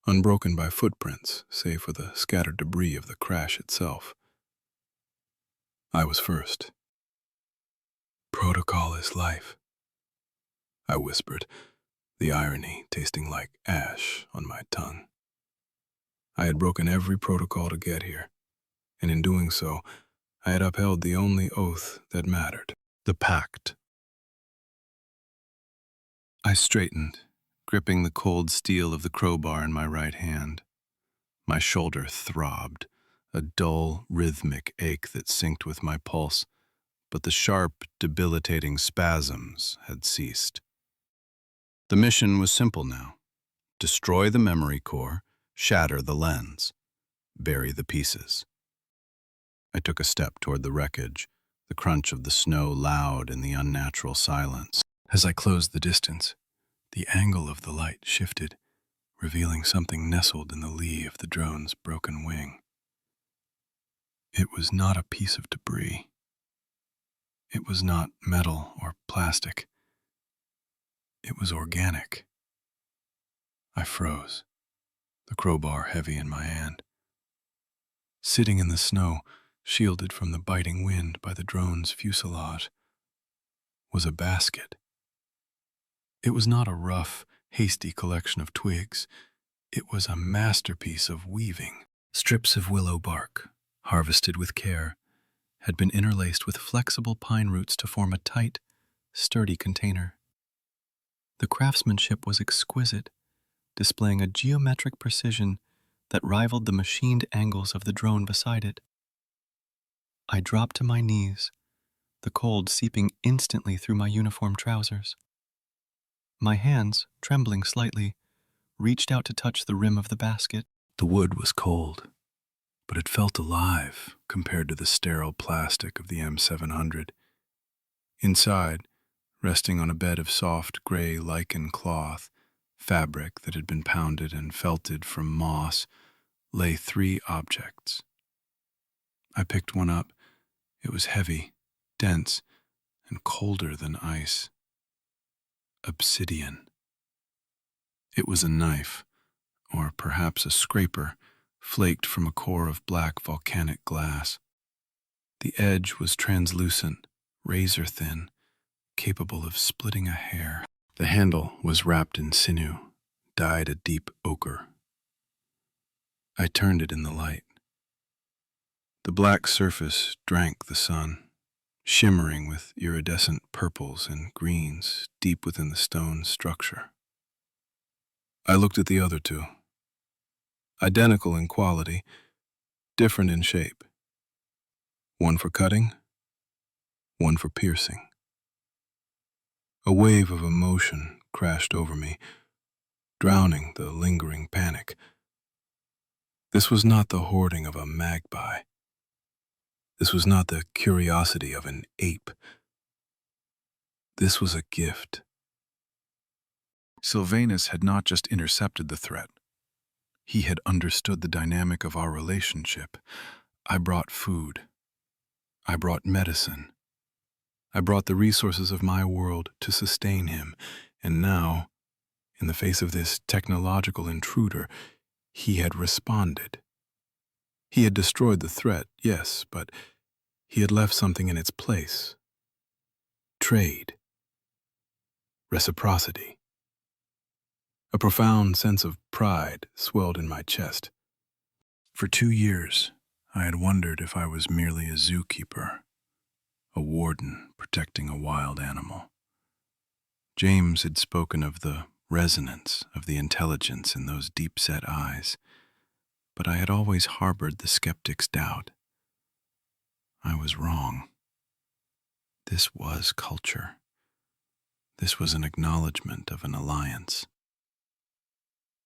unbroken by footprints, save for the scattered debris of the crash itself. I was first. Protocol is life, I whispered, the irony tasting like ash on my tongue. I had broken every protocol to get here, and in doing so, I had upheld the only oath that mattered, the pact. I straightened, gripping the cold steel of the crowbar in my right hand. My shoulder throbbed, a dull, rhythmic ache that synced with my pulse, but the sharp, debilitating spasms had ceased. The mission was simple now. Destroy the memory core, shatter the lens, bury the pieces. I took a step toward the wreckage, the crunch of the snow loud in the unnatural silence. As I closed the distance, the angle of the light shifted, revealing something nestled in the lee of the drone's broken wing. It was not a piece of debris. It was not metal or plastic. It was organic. I froze, the crowbar heavy in my hand. Sitting in the snow, shielded from the biting wind by the drone's fuselage, was a basket. It was not a rough, hasty collection of twigs. It was a masterpiece of weaving. Strips of willow bark, harvested with care, had been interlaced with flexible pine roots to form a tight, sturdy container. The craftsmanship was exquisite, displaying a geometric precision that rivaled the machined angles of the drone beside it. I dropped to my knees, the cold seeping instantly through my uniform trousers. My hands, trembling slightly, reached out to touch the rim of the basket. The wood was cold, but it felt alive compared to the sterile plastic of the M700. Inside, resting on a bed of soft gray lichen cloth, fabric that had been pounded and felted from moss, lay 3 objects. I picked one up. It was heavy, dense, and colder than ice. Obsidian. It was a knife, or perhaps a scraper, flaked from a core of black volcanic glass. The edge was translucent, razor-thin, capable of splitting a hair. The handle was wrapped in sinew, dyed a deep ochre. I turned it in the light. The black surface drank the sun, shimmering with iridescent purples and greens deep within the stone structure. I looked at the other 2. Identical in quality, different in shape. One for cutting, one for piercing. A wave of emotion crashed over me, drowning the lingering panic. This was not the hoarding of a magpie. This was not the curiosity of an ape. This was a gift. Sylvanus had not just intercepted the threat. He had understood the dynamic of our relationship. I brought food. I brought medicine. I brought the resources of my world to sustain him, and now, in the face of this technological intruder, he had responded. He had destroyed the threat, yes, but he had left something in its place. Trade. Reciprocity. A profound sense of pride swelled in my chest. For 2 years, I had wondered if I was merely a zookeeper, a warden protecting a wild animal. James had spoken of the resonance of the intelligence in those deep-set eyes, but I had always harbored the skeptic's doubt. I was wrong. This was culture. This was an acknowledgement of an alliance.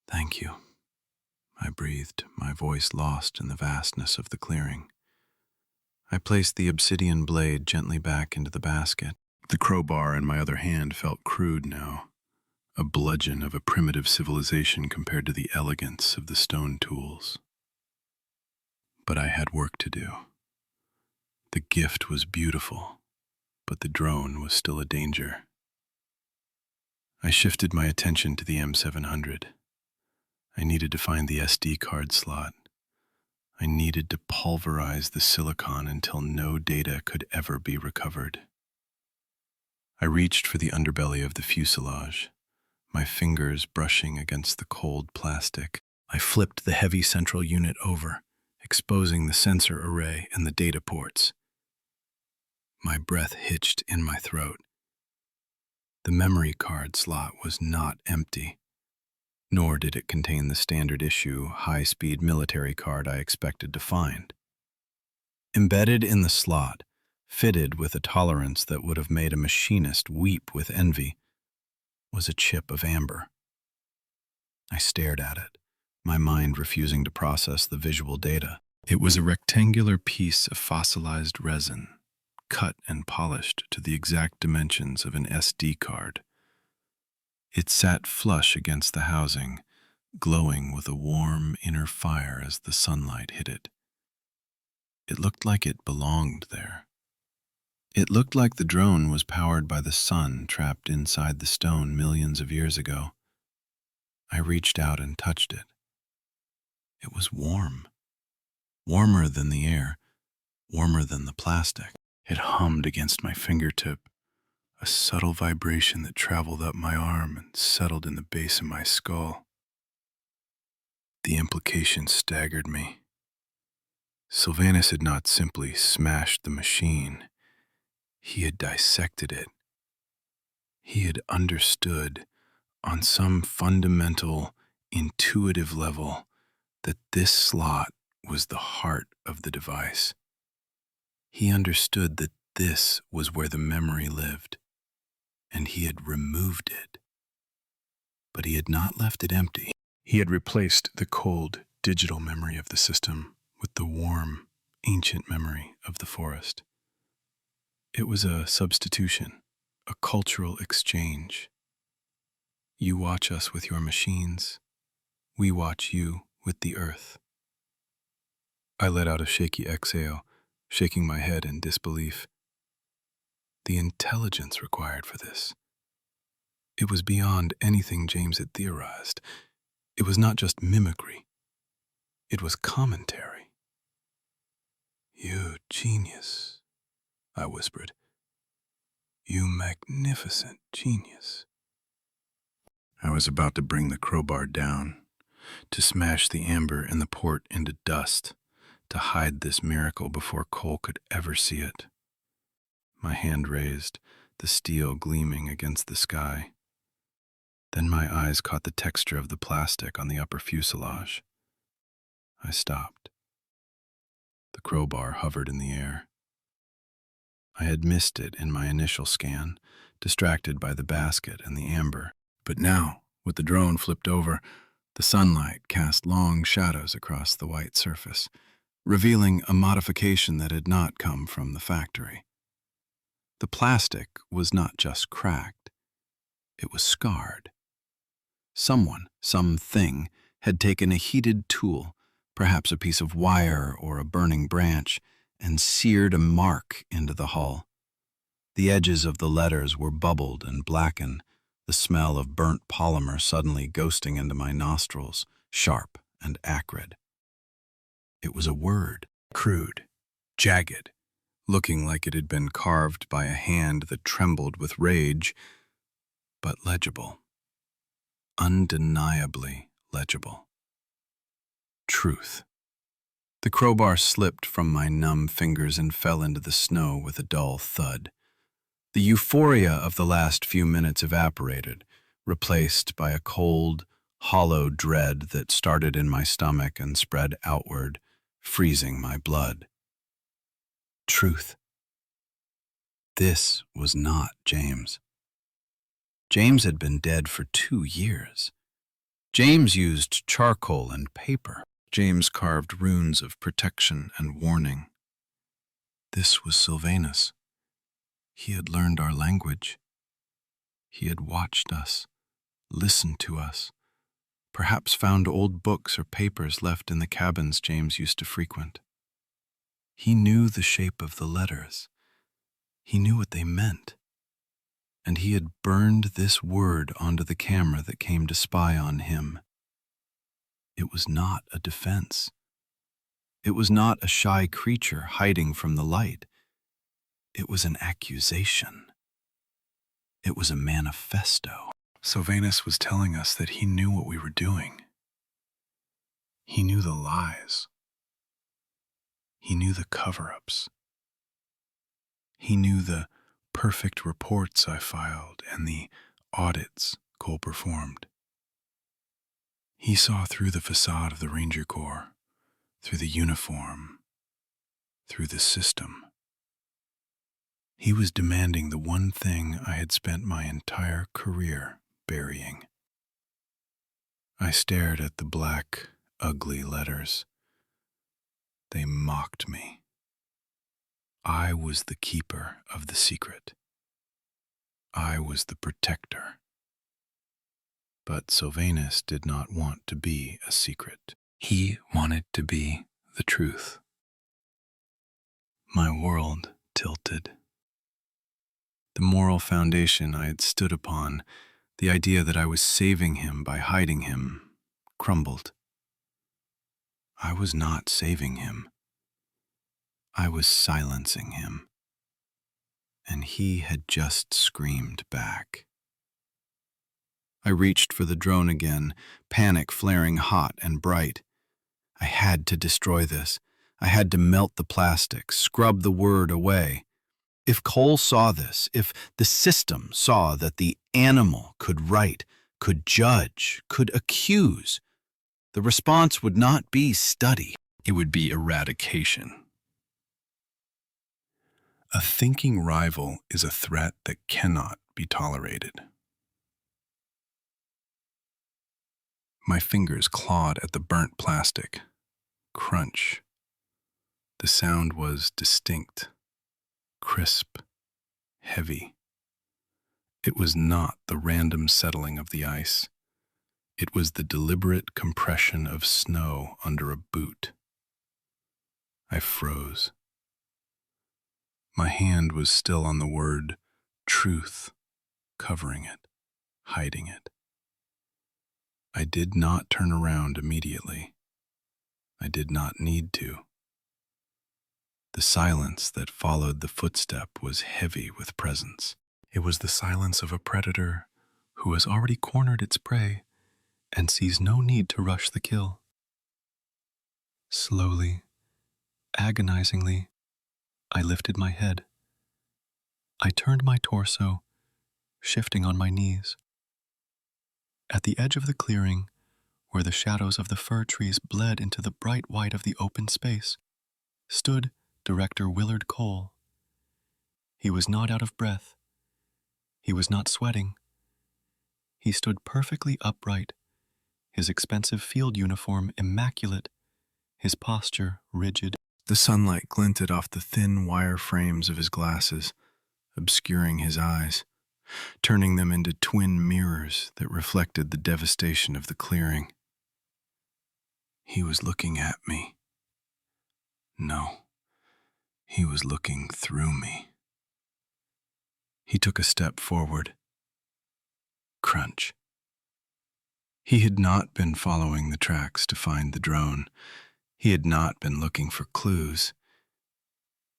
"Thank you," I breathed, my voice lost in the vastness of the clearing. I placed the obsidian blade gently back into the basket. The crowbar in my other hand felt crude now, a bludgeon of a primitive civilization compared to the elegance of the stone tools. But I had work to do. The gift was beautiful, but the drone was still a danger. I shifted my attention to the M700. I needed to find the SD card slot. I needed to pulverize the silicon until no data could ever be recovered. I reached for the underbelly of the fuselage, my fingers brushing against the cold plastic. I flipped the heavy central unit over, exposing the sensor array and the data ports. My breath hitched in my throat. The memory card slot was not empty, nor did it contain the standard issue, high-speed military card I expected to find. Embedded in the slot, fitted with a tolerance that would have made a machinist weep with envy, was a chip of amber. I stared at it, my mind refusing to process the visual data. It was a rectangular piece of fossilized resin, cut and polished to the exact dimensions of an SD card. It sat flush against the housing, glowing with a warm inner fire as the sunlight hit it. It looked like it belonged there. It looked like the drone was powered by the sun trapped inside the stone millions of years ago. I reached out and touched it. It was warm. Warmer than the air, warmer than the plastic. It hummed against my fingertip, a subtle vibration that traveled up my arm and settled in the base of my skull. The implication staggered me. Sylvanus had not simply smashed the machine. He had dissected it. He had understood, on some fundamental, intuitive level, that this slot was the heart of the device. He understood that this was where the memory lived, and he had removed it. But he had not left it empty. He had replaced the cold, digital memory of the system with the warm, ancient memory of the forest. It was a substitution, a cultural exchange. You watch us with your machines, we watch you with the earth. I let out a shaky exhale, shaking my head in disbelief. The intelligence required for this. It was beyond anything James had theorized. It was not just mimicry. It was commentary. "You genius," I whispered. "You magnificent genius." I was about to bring the crowbar down, to smash the amber in the port into dust, to hide this miracle before Cole could ever see it. My hand raised, the steel gleaming against the sky. Then my eyes caught the texture of the plastic on the upper fuselage. I stopped. The crowbar hovered in the air. I had missed it in my initial scan, distracted by the basket and the amber. But now, with the drone flipped over, the sunlight cast long shadows across the white surface, revealing a modification that had not come from the factory. The plastic was not just cracked, it was scarred. Someone, something, had taken a heated tool, perhaps a piece of wire or a burning branch, and seared a mark into the hull. The edges of the letters were bubbled and blackened, the smell of burnt polymer suddenly ghosting into my nostrils, sharp and acrid. It was a word, crude, jagged, looking like it had been carved by a hand that trembled with rage, but legible. Undeniably legible. Truth. The crowbar slipped from my numb fingers and fell into the snow with a dull thud. The euphoria of the last few minutes evaporated, replaced by a cold, hollow dread that started in my stomach and spread outward, freezing my blood. Truth. This was not James. James had been dead for 2 years. James used charcoal and paper. James carved runes of protection and warning. This was Sylvanus. He had learned our language. He had watched us, listened to us, perhaps found old books or papers left in the cabins James used to frequent. He knew the shape of the letters. He knew what they meant. And he had burned this word onto the camera that came to spy on him. It was not a defense. It was not a shy creature hiding from the light. It was an accusation. It was a manifesto. Sylvanus was telling us that he knew what we were doing. He knew the lies. He knew the cover-ups. He knew the perfect reports I filed and the audits Cole performed. He saw through the facade of the Ranger Corps, through the uniform, through the system. He was demanding the one thing I had spent my entire career burying. I stared at the black, ugly letters. They mocked me. I was the keeper of the secret. I was the protector. But Sylvanus did not want to be a secret. He wanted to be the truth. My world tilted. The moral foundation I had stood upon, the idea that I was saving him by hiding him, crumbled. I was not saving him. I was silencing him. And he had just screamed back. I reached for the drone again, panic flaring hot and bright. I had to destroy this. I had to melt the plastic, scrub the word away. If Cole saw this, if the system saw that the animal could write, could judge, could accuse, the response would not be study. It would be eradication. A thinking rival is a threat that cannot be tolerated. My fingers clawed at the burnt plastic. Crunch. The sound was distinct, crisp, heavy. It was not the random settling of the ice. It was the deliberate compression of snow under a boot. I froze. My hand was still on the word truth, covering it, hiding it. I did not turn around immediately. I did not need to. The silence that followed the footstep was heavy with presence. It was the silence of a predator who has already cornered its prey and sees no need to rush the kill. Slowly, agonizingly, I lifted my head. I turned my torso, shifting on my knees. At the edge of the clearing, where the shadows of the fir trees bled into the bright white of the open space, stood Director Willard Cole. He was not out of breath. He was not sweating. He stood perfectly upright, his expensive field uniform immaculate, his posture rigid. The sunlight glinted off the thin wire frames of his glasses, obscuring his eyes, turning them into twin mirrors that reflected the devastation of the clearing. He was looking at me. No, he was looking through me. He took a step forward. Crunch. He had not been following the tracks to find the drone. He had not been looking for clues.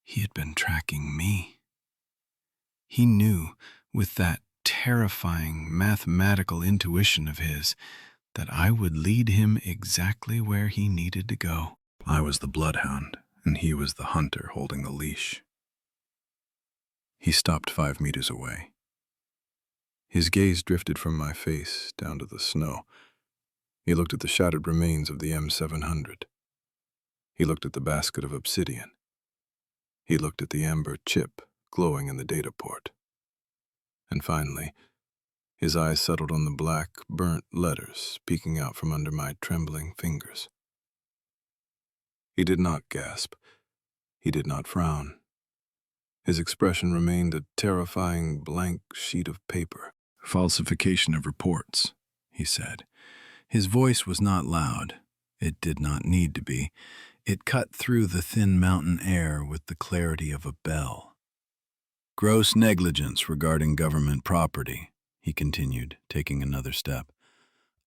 He had been tracking me. He knew, with that terrifying mathematical intuition of his, that I would lead him exactly where he needed to go. I was the bloodhound, and he was the hunter holding the leash. He stopped 5 meters away. His gaze drifted from my face down to the snow. He looked at the shattered remains of the M700. He looked at the basket of obsidian. He looked at the amber chip glowing in the data port. And finally, his eyes settled on the black, burnt letters peeking out from under my trembling fingers. He did not gasp. He did not frown. His expression remained a terrifying blank sheet of paper. Falsification of reports, he said. His voice was not loud. It did not need to be. It cut through the thin mountain air with the clarity of a bell. Gross negligence regarding government property, he continued, taking another step.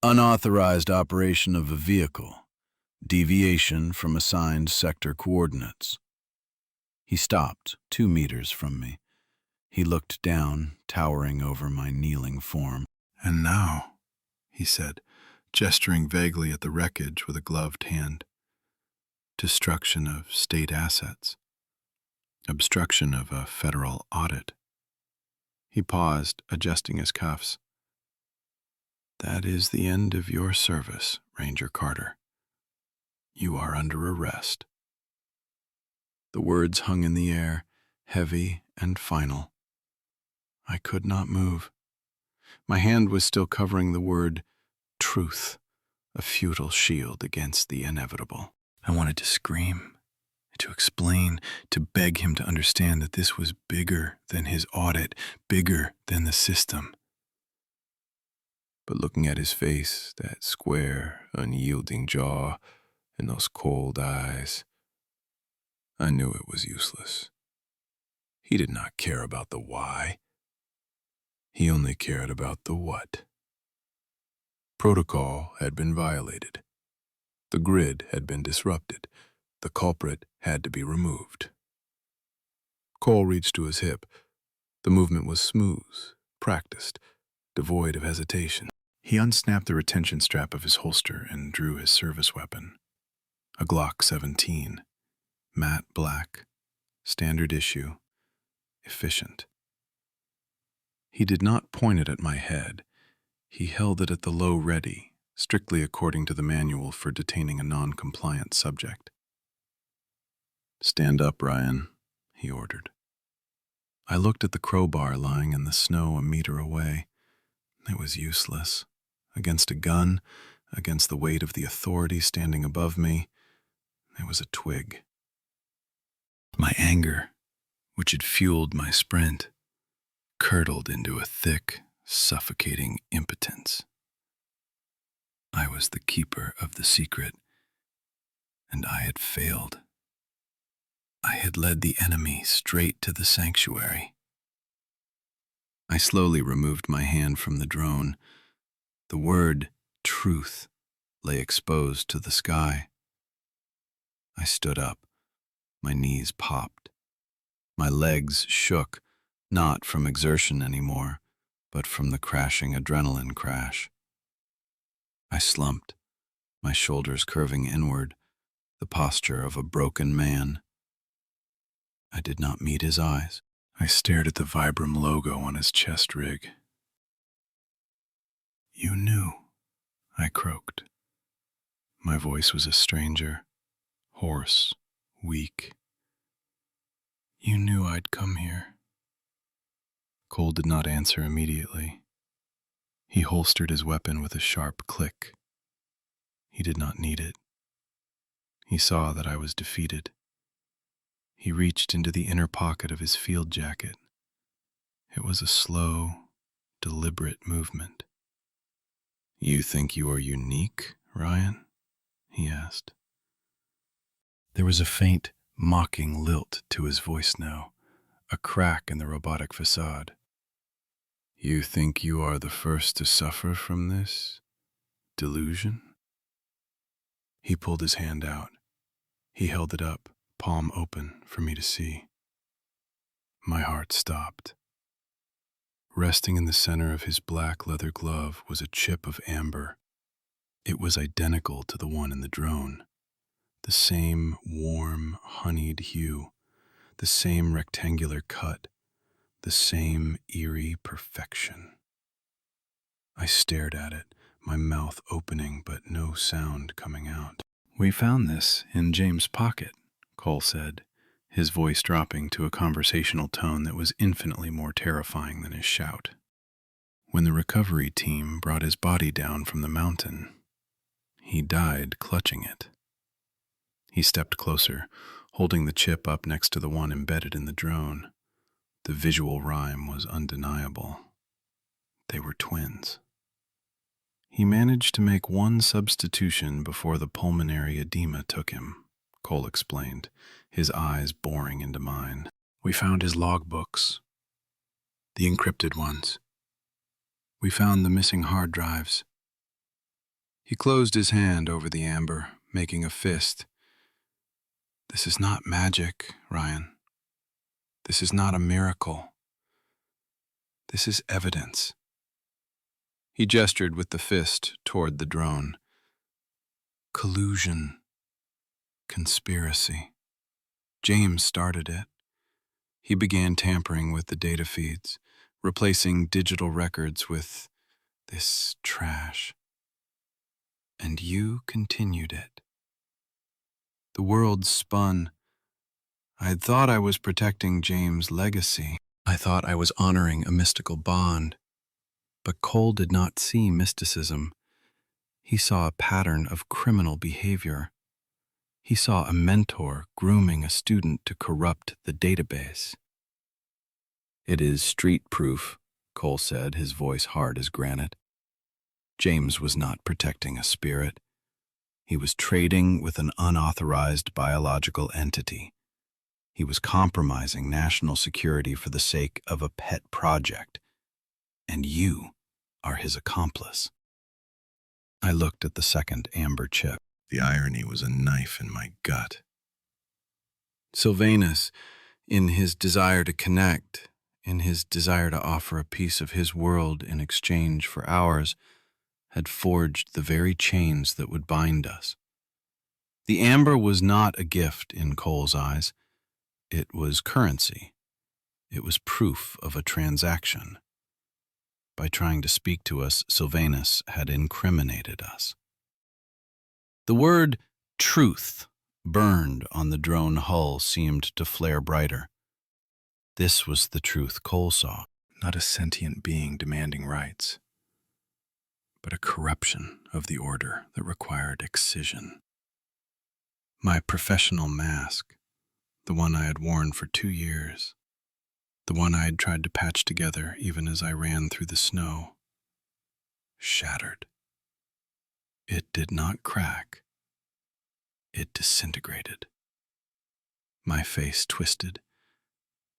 Unauthorized operation of a vehicle. Deviation from assigned sector coordinates. He stopped 2 meters from me. He looked down, towering over my kneeling form. And now, he said, gesturing vaguely at the wreckage with a gloved hand. Destruction of state assets. Obstruction of a federal audit. He paused, adjusting his cuffs. That is the end of your service, Ranger Carter. You are under arrest. The words hung in the air, heavy and final. I could not move. My hand was still covering the word truth, a futile shield against the inevitable. I wanted to scream to explain, to beg him to understand that this was bigger than his audit, bigger than the system. But looking at his face, that square, unyielding jaw, and those cold eyes, I knew it was useless. He did not care about the why. He only cared about the what. Protocol had been violated. The grid had been disrupted. The culprit had to be removed. Cole reached to his hip. The movement was smooth, practiced, devoid of hesitation. He unsnapped the retention strap of his holster and drew his service weapon. A Glock 17, matte black, standard issue, efficient. He did not point it at my head. He held it at the low ready, strictly according to the manual for detaining a non-compliant subject. "Stand up, Ryan," he ordered. I looked at the crowbar lying in the snow a meter away. It was useless. Against a gun, against the weight of the authority standing above me, it was a twig. My anger, which had fueled my sprint, curdled into a thick, suffocating impotence. I was the keeper of the secret, and I had failed. I had led the enemy straight to the sanctuary. I slowly removed my hand from the drone. The word truth lay exposed to the sky. I stood up. My knees popped. My legs shook, not from exertion anymore, but from the crashing adrenaline crash. I slumped, my shoulders curving inward, the posture of a broken man. I did not meet his eyes. I stared at the Vibram logo on his chest rig. "You knew," I croaked. My voice was a stranger, hoarse, weak. "You knew I'd come here." Cole did not answer immediately. He holstered his weapon with a sharp click. He did not need it. He saw that I was defeated. He reached into the inner pocket of his field jacket. It was a slow, deliberate movement. "You think you are unique, Ryan?" he asked. There was a faint, mocking lilt to his voice now, a crack in the robotic facade. "You think you are the first to suffer from this delusion?" He pulled his hand out. He held it up, palm open, for me to see. My heart stopped. Resting in the center of his black leather glove was a chip of amber. It was identical to the one in the drone. The same warm, honeyed hue, the same rectangular cut, the same eerie perfection. I stared at it, my mouth opening but no sound coming out. "We found this in James' pocket," Cole said, his voice dropping to a conversational tone that was infinitely more terrifying than his shout. "When the recovery team brought his body down from the mountain, he died clutching it." He stepped closer, holding the chip up next to the one embedded in the drone. The visual rhyme was undeniable. They were twins. "He managed to make one substitution before the pulmonary edema took him," Cole explained, his eyes boring into mine. "We found his logbooks, the encrypted ones. We found the missing hard drives." He closed his hand over the amber, making a fist. "This is not magic, Ryan. This is not a miracle. This is evidence." He gestured with the fist toward the drone. "Collusion. Conspiracy. James started it. He began tampering with the data feeds, replacing digital records with this trash. And you continued it. The world spun. I had thought I was protecting James' legacy. I thought I was honoring a mystical bond. But Cole did not see mysticism. He saw a pattern of criminal behavior. He saw a mentor grooming a student to corrupt the database. "It is street-proof," Cole said, his voice hard as granite. James was not protecting a spirit. He was trading with an unauthorized biological entity. He was compromising national security for the sake of a pet project. And you are his accomplice. I looked at the second amber chip. The irony was a knife in my gut. Sylvanus, in his desire to connect, in his desire to offer a piece of his world in exchange for ours, had forged the very chains that would bind us. The amber was not a gift in Cole's eyes. It was currency. It was proof of a transaction. By trying to speak to us, Sylvanus had incriminated us. The word truth burned on the drone hull seemed to flare brighter. This was the truth Cole saw, not a sentient being demanding rights, but a corruption of the order that required excision. My professional mask, the one I had worn for 2 years, the one I had tried to patch together even as I ran through the snow, shattered. It did not crack. It disintegrated. My face twisted.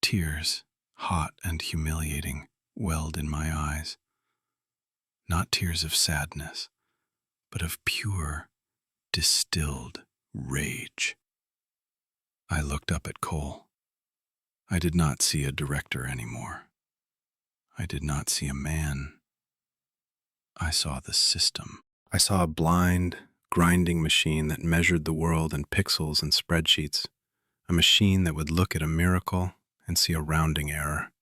Tears, hot and humiliating, welled in my eyes. Not tears of sadness, but of pure, distilled rage. I looked up at Cole. I did not see a director anymore. I did not see a man. I saw the system. I saw a blind, grinding machine that measured the world in pixels and spreadsheets. A machine that would look at a miracle and see a rounding error.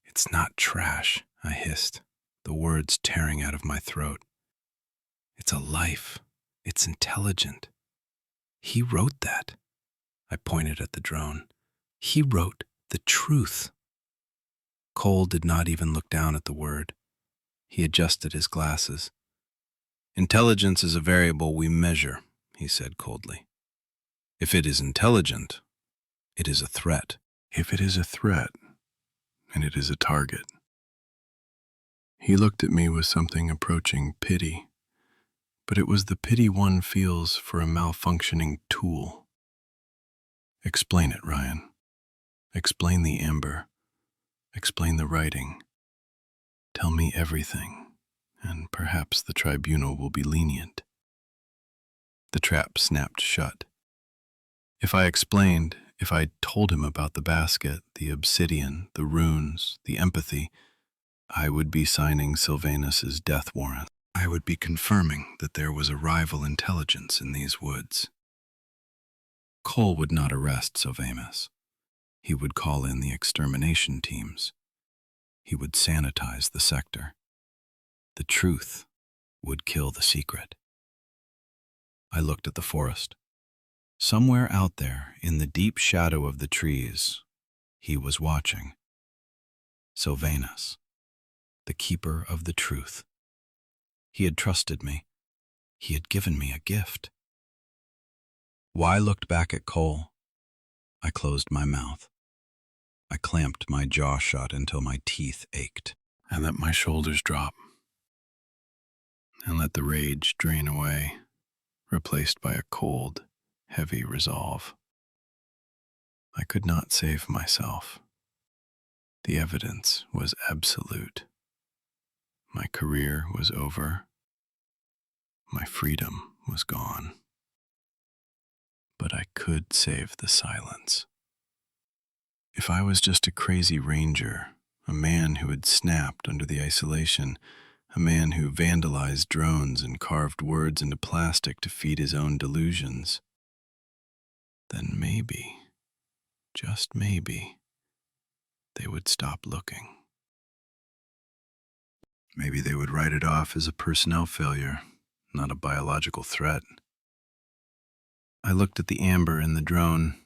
"It's not trash," I hissed, the words tearing out of my throat. "It's a life. It's intelligent. He wrote that." I pointed at the drone. "He wrote the truth." Cole did not even look down at the word. He adjusted his glasses. "Intelligence is a variable we measure," he said coldly. "If it is intelligent, it is a threat. If it is a threat, and it is a target." He looked at me with something approaching pity, but it was the pity one feels for a malfunctioning tool. "Explain it, Ryan. Explain the amber. Explain the writing. Tell me everything, and perhaps the tribunal will be lenient." The trap snapped shut. If I explained, if I told him about the basket, the obsidian, the runes, the empathy, I would be signing Sylvanus's death warrant. I would be confirming that there was a rival intelligence in these woods. Cole would not arrest Sylvanus. He would call in the extermination teams. He would sanitize the sector. The truth would kill the secret. I looked at the forest. Somewhere out there, in the deep shadow of the trees, he was watching. Sylvanus, the keeper of the truth. He had trusted me. He had given me a gift. Why looked back at Cole? I closed my mouth. I clamped my jaw shut until my teeth ached. I let my shoulders drop and let the rage drain away, replaced by a cold, heavy resolve. I could not save myself. The evidence was absolute. My career was over. My freedom was gone. But I could save the silence. If I was just a crazy ranger, a man who had snapped under the isolation, a man who vandalized drones and carved words into plastic to feed his own delusions, then maybe, just maybe, they would stop looking. Maybe they would write it off as a personnel failure, not a biological threat. I looked at the amber in the drone.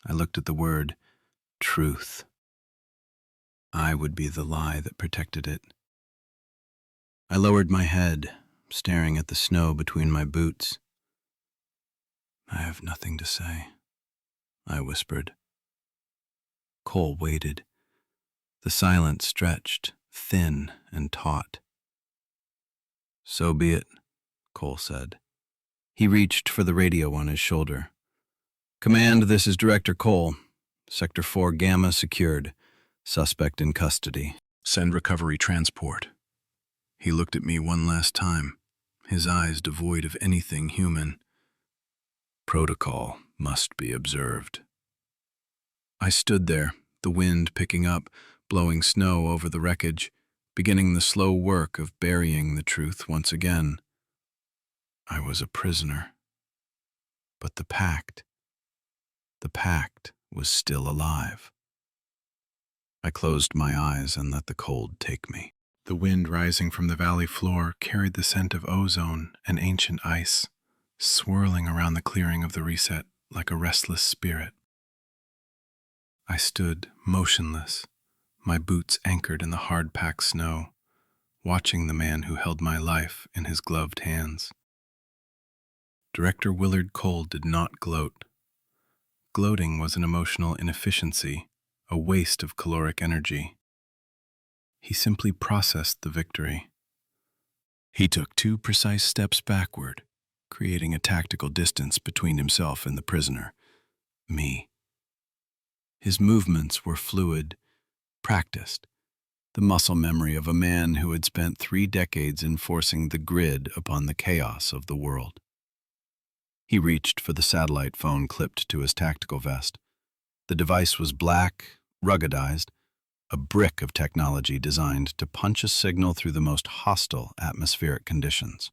I looked at the word truth. I would be the lie that protected it. I lowered my head, staring at the snow between my boots. I have nothing to say, I whispered. Cole waited. The silence stretched, thin and taut. So be it, Cole said. He reached for the radio on his shoulder. Command, this is Director Cole. Sector 4 Gamma secured. Suspect in custody. Send recovery transport. He looked at me one last time, his eyes devoid of anything human. Protocol must be observed. I stood there, the wind picking up, blowing snow over the wreckage, beginning the slow work of burying the truth once again. I was a prisoner. But the pact was still alive. I closed my eyes and let the cold take me. The wind rising from the valley floor carried the scent of ozone and ancient ice, swirling around the clearing of the reset like a restless spirit. I stood motionless, my boots anchored in the hard-packed snow, watching the man who held my life in his gloved hands. Director Willard Cole did not gloat. Gloating was an emotional inefficiency, a waste of caloric energy. He simply processed the victory. He took 2 precise steps backward, creating a tactical distance between himself and the prisoner, me. His movements were fluid, practiced, the muscle memory of a man who had spent 3 decades enforcing the grid upon the chaos of the world. He reached for the satellite phone clipped to his tactical vest. The device was black, ruggedized, a brick of technology designed to punch a signal through the most hostile atmospheric conditions.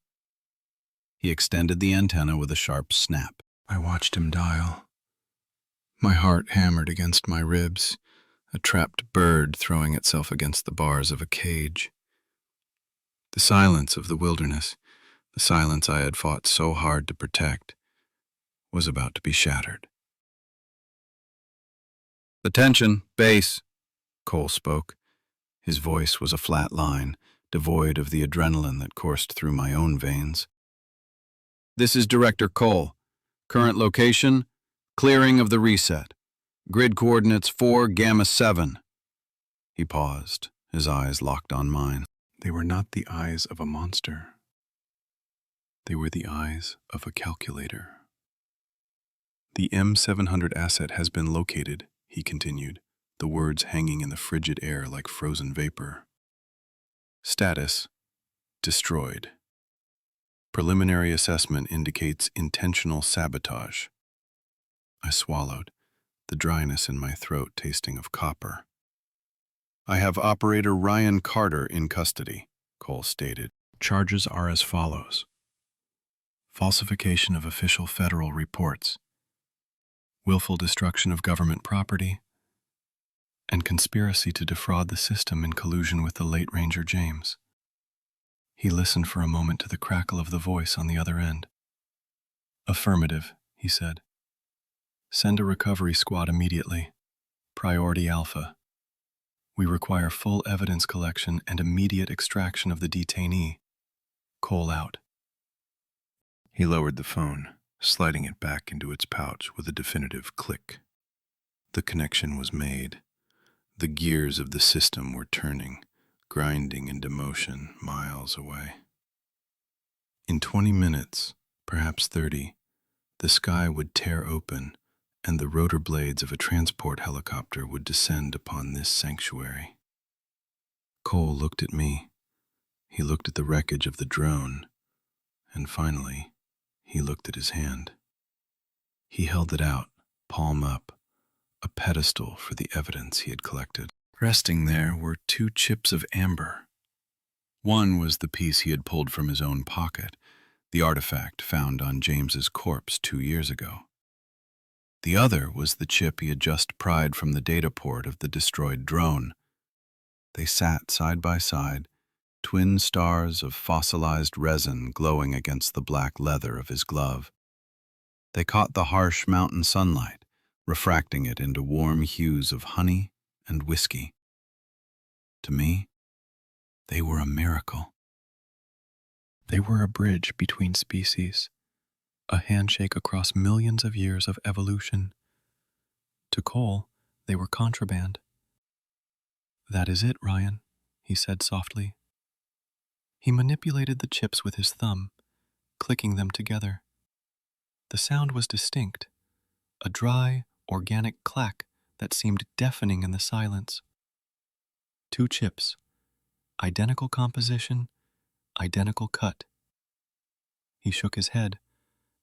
He extended the antenna with a sharp snap. I watched him dial. My heart hammered against my ribs, a trapped bird throwing itself against the bars of a cage. The silence of the wilderness, the silence I had fought so hard to protect, was about to be shattered. Attention, base, Cole spoke. His voice was a flat line, devoid of the adrenaline that coursed through my own veins. This is Director Cole. Current location, clearing of the reset. Grid coordinates 4 Gamma 7. He paused, his eyes locked on mine. They were not the eyes of a monster. They were the eyes of a calculator. The M700 asset has been located, he continued, the words hanging in the frigid air like frozen vapor. Status: destroyed. Preliminary assessment indicates intentional sabotage. I swallowed, the dryness in my throat tasting of copper. I have Operator Ryan Carter in custody, Cole stated. Charges are as follows: falsification of official federal reports, willful destruction of government property, and conspiracy to defraud the system in collusion with the late Ranger James. He listened for a moment to the crackle of the voice on the other end. Affirmative, he said. Send a recovery squad immediately. Priority Alpha. We require full evidence collection and immediate extraction of the detainee. Cole out. He lowered the phone, sliding it back into its pouch with a definitive click. The connection was made. The gears of the system were turning, grinding into motion miles away. In 20 minutes, perhaps 30, the sky would tear open, and the rotor blades of a transport helicopter would descend upon this sanctuary. Cole looked at me. He looked at the wreckage of the drone, and finally, he looked at his hand. He held it out, palm up, a pedestal for the evidence he had collected. Resting there were 2 chips of amber. One was the piece he had pulled from his own pocket, the artifact found on James's corpse 2 years ago. The other was the chip he had just pried from the data port of the destroyed drone. They sat side by side, twin stars of fossilized resin glowing against the black leather of his glove. They caught the harsh mountain sunlight, refracting it into warm hues of honey and whiskey. To me, they were a miracle. They were a bridge between species, a handshake across millions of years of evolution. To Cole, they were contraband. "That is it, Ryan," he said softly. He manipulated the chips with his thumb, clicking them together. The sound was distinct, a dry, organic clack that seemed deafening in the silence. 2 chips, identical composition, identical cut. He shook his head,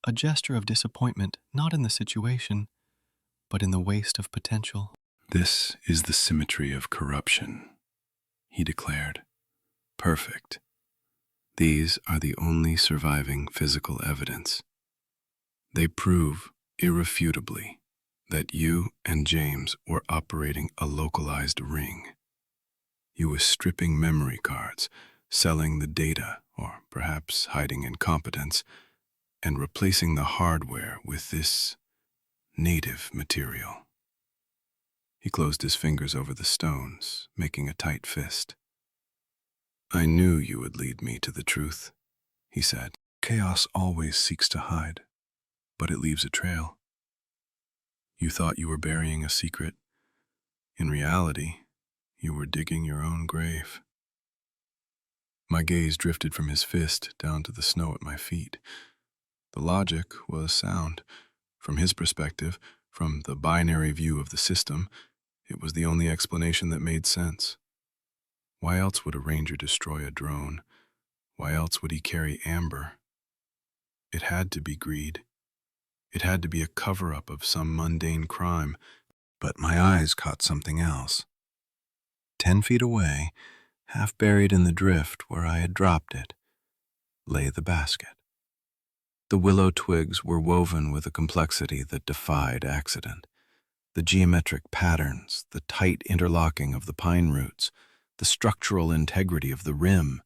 a gesture of disappointment not in the situation, but in the waste of potential. "This is the symmetry of corruption," he declared. "Perfect. These are the only surviving physical evidence. They prove, irrefutably, that you and James were operating a localized ring. You were stripping memory cards, selling the data, or perhaps hiding incompetence, and replacing the hardware with this native material." He closed his fingers over the stones, making a tight fist. "I knew you would lead me to the truth," he said. "Chaos always seeks to hide, but it leaves a trail. You thought you were burying a secret. In reality, you were digging your own grave." My gaze drifted from his fist down to the snow at my feet. The logic was sound. From his perspective, from the binary view of the system, it was the only explanation that made sense. Why else would a ranger destroy a drone? Why else would he carry amber? It had to be greed. It had to be a cover-up of some mundane crime. But my eyes caught something else. 10 feet away, half buried in the drift where I had dropped it, lay the basket. The willow twigs were woven with a complexity that defied accident. The geometric patterns, the tight interlocking of the pine roots, the structural integrity of the rim.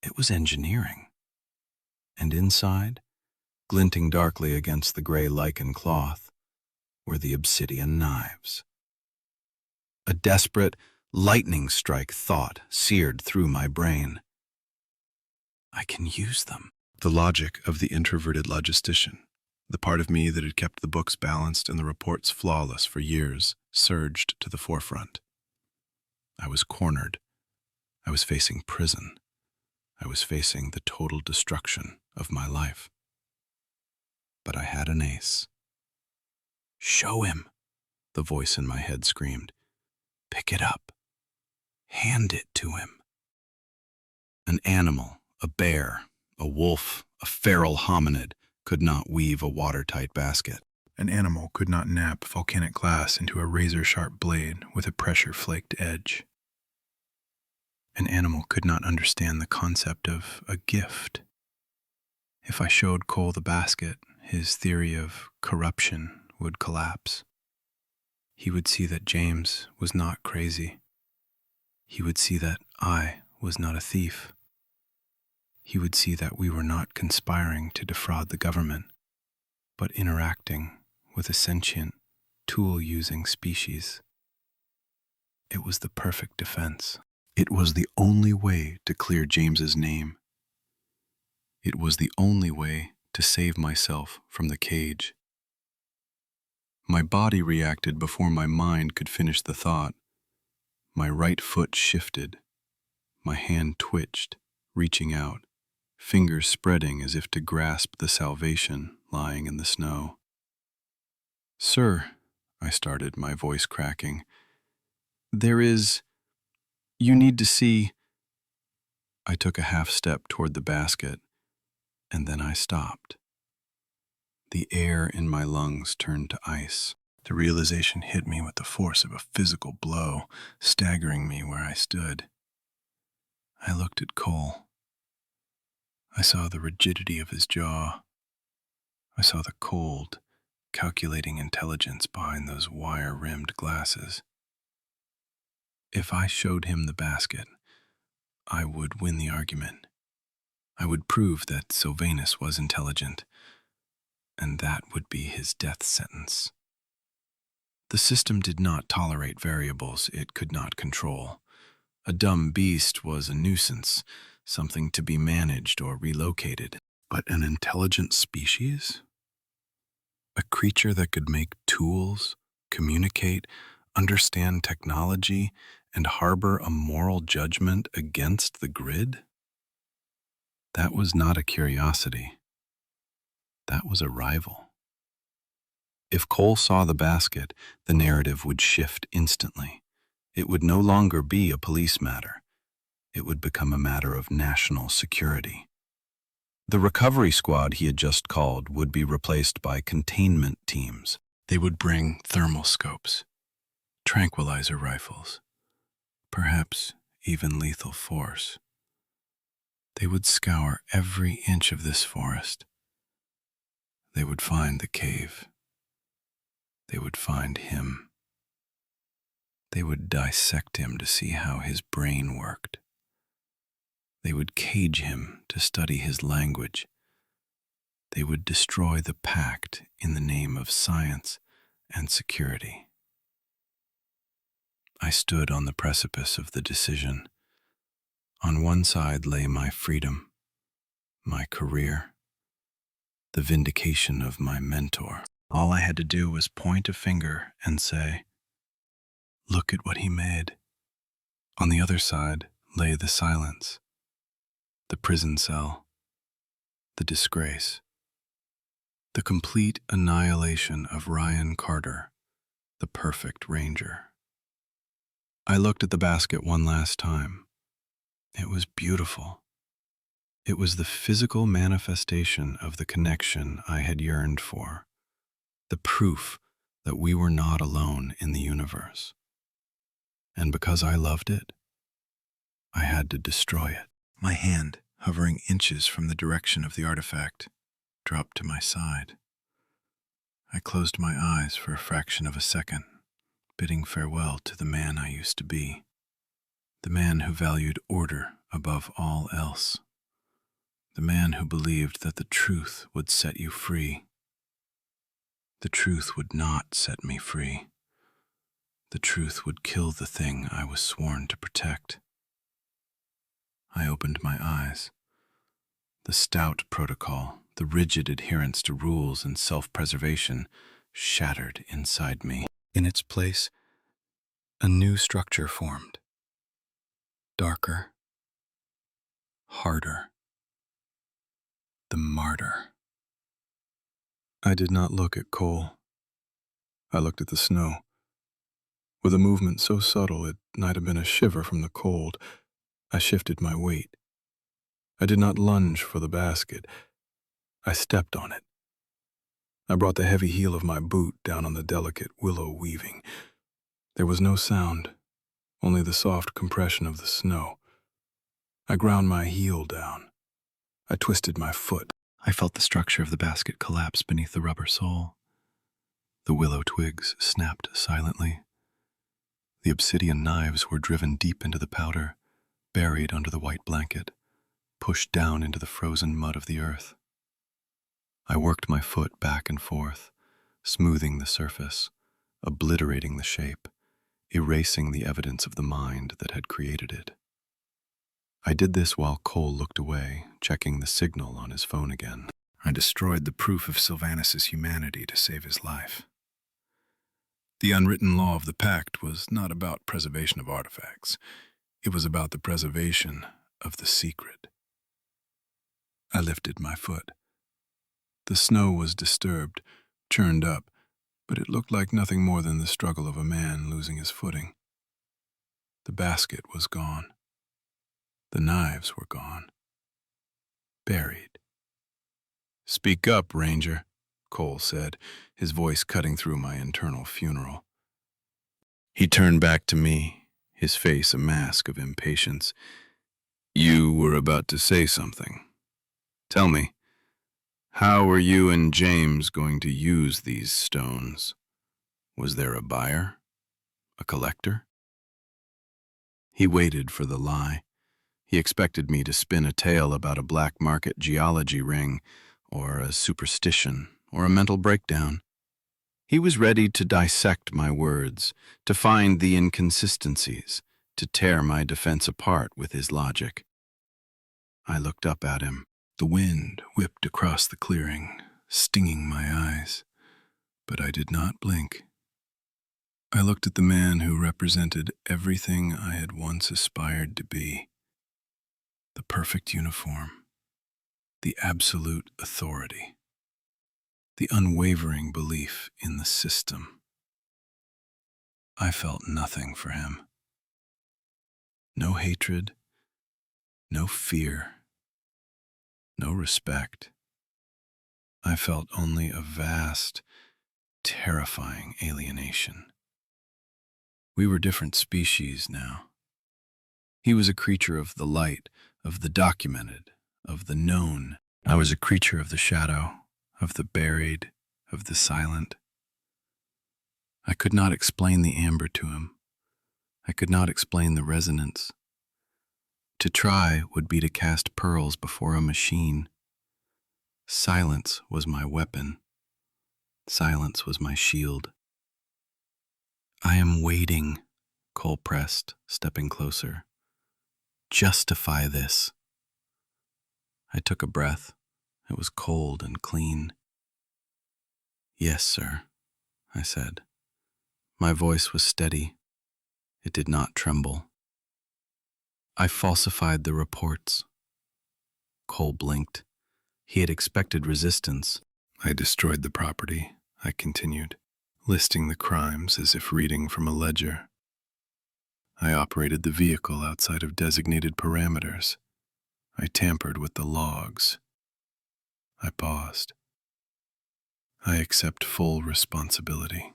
It was engineering. And inside, glinting darkly against the gray lichen cloth, were the obsidian knives. A desperate, lightning strike thought seared through my brain. I can use them. The logic of the introverted logistician, the part of me that had kept the books balanced and the reports flawless for years, surged to the forefront. I was cornered. I was facing prison. I was facing the total destruction of my life. But I had an ace. "Show him," the voice in my head screamed. "Pick it up. Hand it to him." An animal, a bear, a wolf, a feral hominid, could not weave a watertight basket. An animal could not nap volcanic glass into a razor-sharp blade with a pressure-flaked edge. An animal could not understand the concept of a gift. If I showed Cole the basket, his theory of corruption would collapse. He would see that James was not crazy. He would see that I was not a thief. He would see that we were not conspiring to defraud the government, but interacting with a sentient, tool-using species. It was the perfect defense. It was the only way to clear James's name. It was the only way to save myself from the cage. My body reacted before my mind could finish the thought. My right foot shifted. My hand twitched, reaching out, fingers spreading as if to grasp the salvation lying in the snow. "Sir," I started, my voice cracking, you need to see." I took a half step toward the basket, and then I stopped. The air in my lungs turned to ice. The realization hit me with the force of a physical blow, staggering me where I stood. I looked at Cole. I saw the rigidity of his jaw. I saw the cold, calculating intelligence behind those wire-rimmed glasses. If I showed him the basket, I would win the argument. I would prove that Sylvanus was intelligent, and that would be his death sentence. The system did not tolerate variables it could not control. A dumb beast was a nuisance, something to be managed or relocated. But an intelligent species? A creature that could make tools, communicate, understand technology, and harbor a moral judgment against the grid? That was not a curiosity. That was a rival. If Cole saw the basket, the narrative would shift instantly. It would no longer be a police matter. It would become a matter of national security. The recovery squad he had just called would be replaced by containment teams. They would bring thermal scopes, tranquilizer rifles, perhaps even lethal force. They would scour every inch of this forest. They would find the cave. They would find him. They would dissect him to see how his brain worked. They would cage him to study his language. They would destroy the pact in the name of science and security. I stood on the precipice of the decision. On one side lay my freedom, my career, the vindication of my mentor. All I had to do was point a finger and say, "Look at what he made." On the other side lay the silence, the prison cell, the disgrace, the complete annihilation of Ryan Carter, the perfect ranger. I looked at the basket one last time. It was beautiful. It was the physical manifestation of the connection I had yearned for, the proof that we were not alone in the universe. And because I loved it, I had to destroy it. My hand, hovering inches from the direction of the artifact, dropped to my side. I closed my eyes for a fraction of a second, bidding farewell to the man I used to be, the man who valued order above all else, the man who believed that the truth would set you free. The truth would not set me free. The truth would kill the thing I was sworn to protect. I opened my eyes. The stout protocol, the rigid adherence to rules and self-preservation, shattered inside me. In its place, a new structure formed. Darker, harder. The martyr. I did not look at Cole. I looked at the snow. With a movement so subtle it might have been a shiver from the cold, I shifted my weight. I did not lunge for the basket. I stepped on it. I brought the heavy heel of my boot down on the delicate willow weaving. There was no sound, only the soft compression of the snow. I ground my heel down. I twisted my foot. I felt the structure of the basket collapse beneath the rubber sole. The willow twigs snapped silently. The obsidian knives were driven deep into the powder, buried under the white blanket, pushed down into the frozen mud of the earth. I worked my foot back and forth, smoothing the surface, obliterating the shape, erasing the evidence of the mind that had created it. I did this while Cole looked away, checking the signal on his phone again. I destroyed the proof of Sylvanus's humanity to save his life. The unwritten law of the pact was not about preservation of artifacts. It was about the preservation of the secret. I lifted my foot. The snow was disturbed, churned up, but it looked like nothing more than the struggle of a man losing his footing. The basket was gone. The knives were gone. Buried. "Speak up, Ranger," Cole said, his voice cutting through my internal funeral. He turned back to me, his face a mask of impatience. "You were about to say something. Tell me, how are you and James going to use these stones? Was there a buyer? A collector?" He waited for the lie. He expected me to spin a tale about a black market geology ring, or a superstition, or a mental breakdown. He was ready to dissect my words, to find the inconsistencies, to tear my defense apart with his logic. I looked up at him. The wind whipped across the clearing, stinging my eyes, but I did not blink. I looked at the man who represented everything I had once aspired to be: the perfect uniform, the absolute authority, the unwavering belief in the system. I felt nothing for him. No hatred, no fear, no respect. I felt only a vast, terrifying alienation. We were different species now. He was a creature of the light, of the documented, of the known. I was a creature of the shadow, of the buried, of the silent. I could not explain the amber to him. I could not explain the resonance. To try would be to cast pearls before a machine. Silence was my weapon. Silence was my shield. I am waiting, Cole pressed, stepping closer. Justify this. I took a breath. It was cold and clean. Yes, sir, I said. My voice was steady. It did not tremble. I falsified the reports. Cole blinked. He had expected resistance. I destroyed the property, I continued, listing the crimes as if reading from a ledger. I operated the vehicle outside of designated parameters. I tampered with the logs. I paused. I accept full responsibility.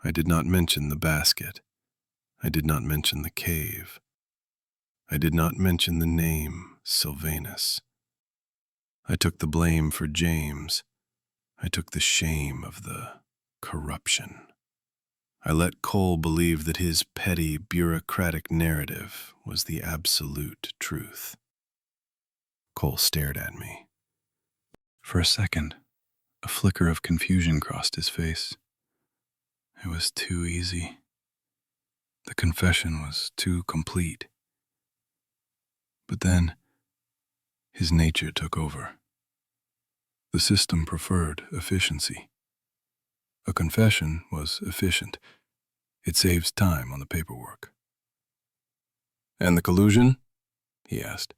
I did not mention the basket. I did not mention the cave. I did not mention the name Sylvanus. I took the blame for James. I took the shame of the corruption. I let Cole believe that his petty, bureaucratic narrative was the absolute truth. Cole stared at me. For a second, a flicker of confusion crossed his face. It was too easy. The confession was too complete. But then, his nature took over. The system preferred efficiency. A confession was efficient. It saves time on the paperwork. And the collusion? He asked.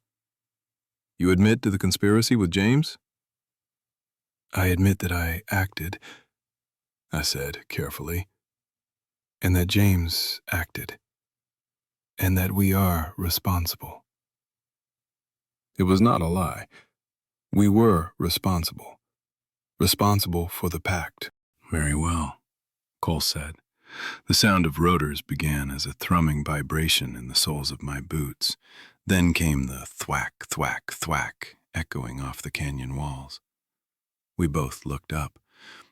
You admit to the conspiracy with James? I admit that I acted, I said carefully, and that James acted, and that we are responsible. It was not a lie. We were responsible. Responsible for the pact. Very well, Cole said. The sound of rotors began as a thrumming vibration in the soles of my boots. Then came the thwack, thwack, thwack, echoing off the canyon walls. We both looked up.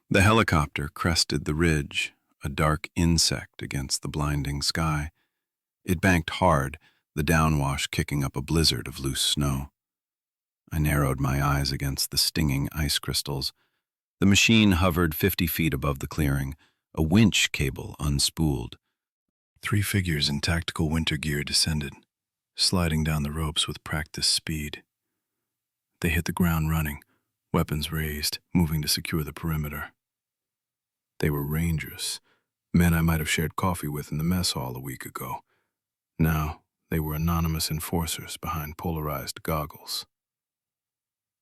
The helicopter crested the ridge, a dark insect against the blinding sky. It banked hard, the downwash kicking up a blizzard of loose snow. I narrowed my eyes against the stinging ice crystals. The machine hovered 50 feet above the clearing, a winch cable unspooled. 3 figures in tactical winter gear descended, sliding down the ropes with practiced speed. They hit the ground running, weapons raised, moving to secure the perimeter. They were rangers, men I might have shared coffee with in the mess hall a week ago. Now, they were anonymous enforcers behind polarized goggles.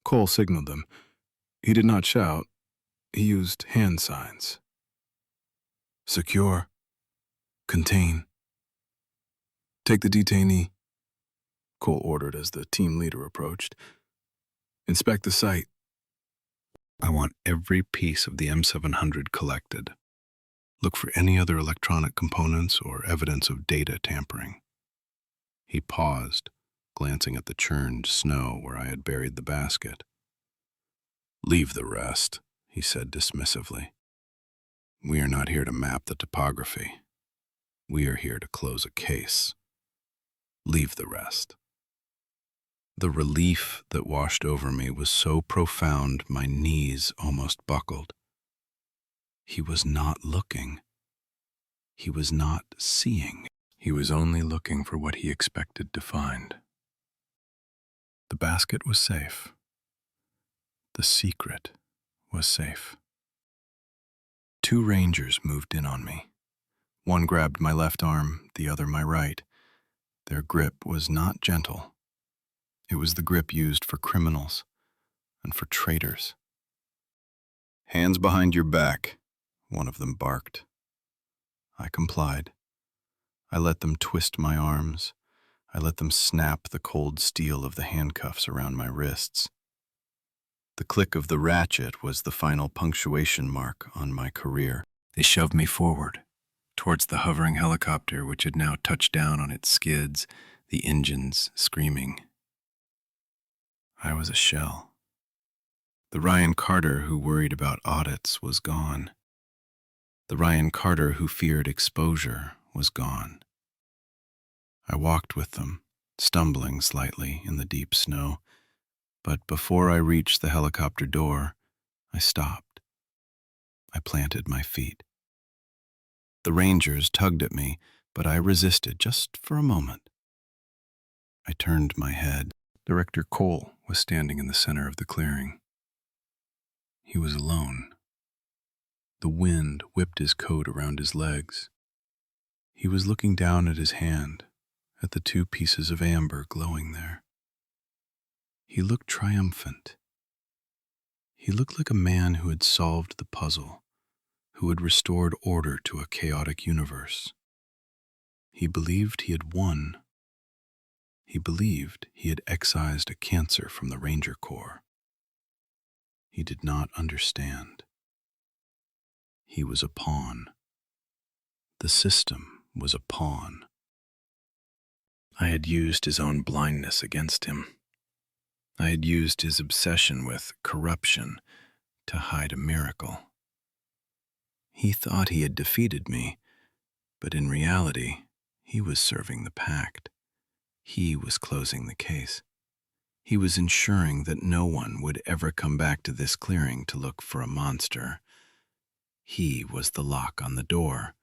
Cole signaled them. He did not shout. He used hand signs. Secure. Contain. Take the detainee, Cole ordered as the team leader approached. Inspect the site. I want every piece of the M700 collected. Look for any other electronic components or evidence of data tampering. He paused, glancing at the churned snow where I had buried the basket. Leave the rest, he said dismissively. We are not here to map the topography. We are here to close a case. Leave the rest. The relief that washed over me was so profound my knees almost buckled. He was not looking. He was not seeing. He was only looking for what he expected to find. The basket was safe. The secret was safe. Two rangers moved in on me. One grabbed my left arm, the other my right. Their grip was not gentle. It was the grip used for criminals and for traitors. "Hands behind your back," one of them barked. I complied. I let them twist my arms. I let them snap the cold steel of the handcuffs around my wrists. The click of the ratchet was the final punctuation mark on my career. They shoved me forward, towards the hovering helicopter which had now touched down on its skids, the engines screaming. I was a shell. The Ryan Carter who worried about audits was gone. The Ryan Carter who feared exposure was gone. I walked with them, stumbling slightly in the deep snow, but before I reached the helicopter door, I stopped. I planted my feet. The Rangers tugged at me, but I resisted just for a moment. I turned my head. Director Cole was standing in the center of the clearing. He was alone. The wind whipped his coat around his legs. He was looking down at his hand, at the two pieces of amber glowing there. He looked triumphant. He looked like a man who had solved the puzzle, who had restored order to a chaotic universe. He believed he had won. He believed he had excised a cancer from the Ranger Corps. He did not understand. He was a pawn. The system was a pawn. I had used his own blindness against him. I had used his obsession with corruption to hide a miracle. He thought he had defeated me, but in reality, he was serving the pact. He was closing the case. He was ensuring that no one would ever come back to this clearing to look for a monster. He was the lock on the door,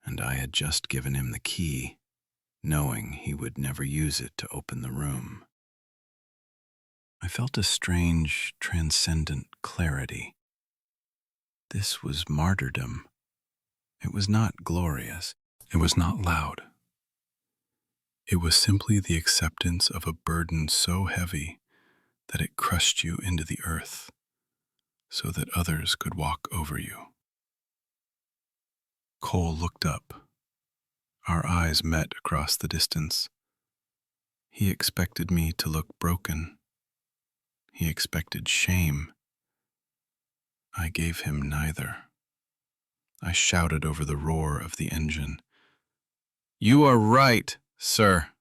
and I had just given him the key, knowing he would never use it to open the room. I felt a strange, transcendent clarity. This was martyrdom. It was not glorious. It was not loud. It was simply the acceptance of a burden so heavy that it crushed you into the earth, so that others could walk over you. Cole looked up. Our eyes met across the distance. He expected me to look broken. He expected shame. I gave him neither. I shouted over the roar of the engine. "You are right, sir."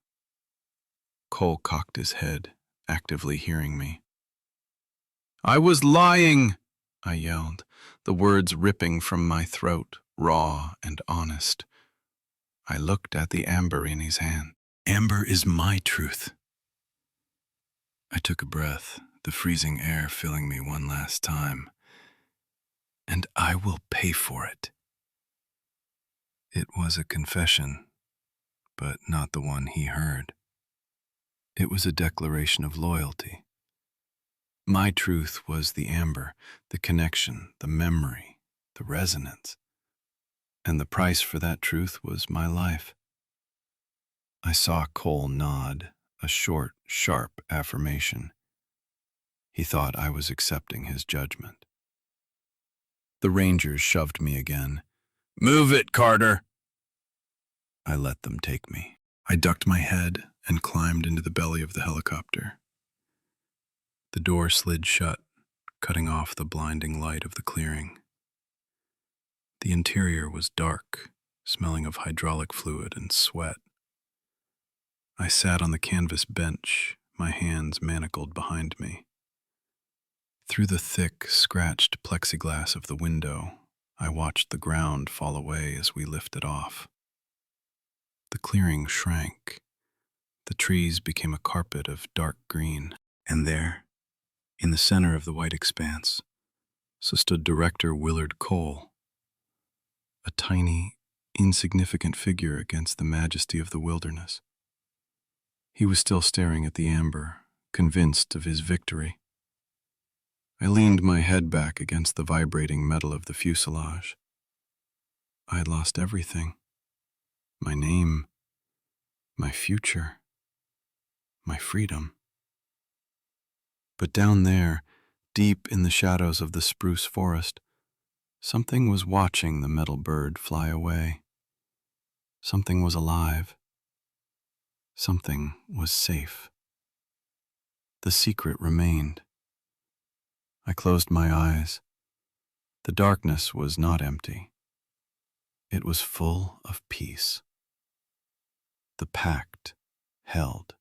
Cole cocked his head, actively hearing me. "I was lying," I yelled, the words ripping from my throat, raw and honest. I looked at the amber in his hand. "Amber is my truth." I took a breath, the freezing air filling me one last time. "And I will pay for it." It was a confession, but not the one he heard. It was a declaration of loyalty. My truth was the amber, the connection, the memory, the resonance. And the price for that truth was my life. I saw Cole nod, a short, sharp affirmation. He thought I was accepting his judgment. The Rangers shoved me again. "Move it, Carter!" I let them take me. I ducked my head and climbed into the belly of the helicopter. The door slid shut, cutting off the blinding light of the clearing. The interior was dark, smelling of hydraulic fluid and sweat. I sat on the canvas bench, my hands manacled behind me. Through the thick, scratched plexiglass of the window, I watched the ground fall away as we lifted off. The clearing shrank. The trees became a carpet of dark green, and there, in the center of the white expanse, so stood Director Willard Cole, a tiny, insignificant figure against the majesty of the wilderness. He was still staring at the amber, convinced of his victory. I leaned my head back against the vibrating metal of the fuselage. I had lost everything. My name, my future, my freedom. But down there, deep in the shadows of the spruce forest, something was watching the metal bird fly away. Something was alive. Something was safe. The secret remained. I closed my eyes. The darkness was not empty. It was full of peace. The pact held.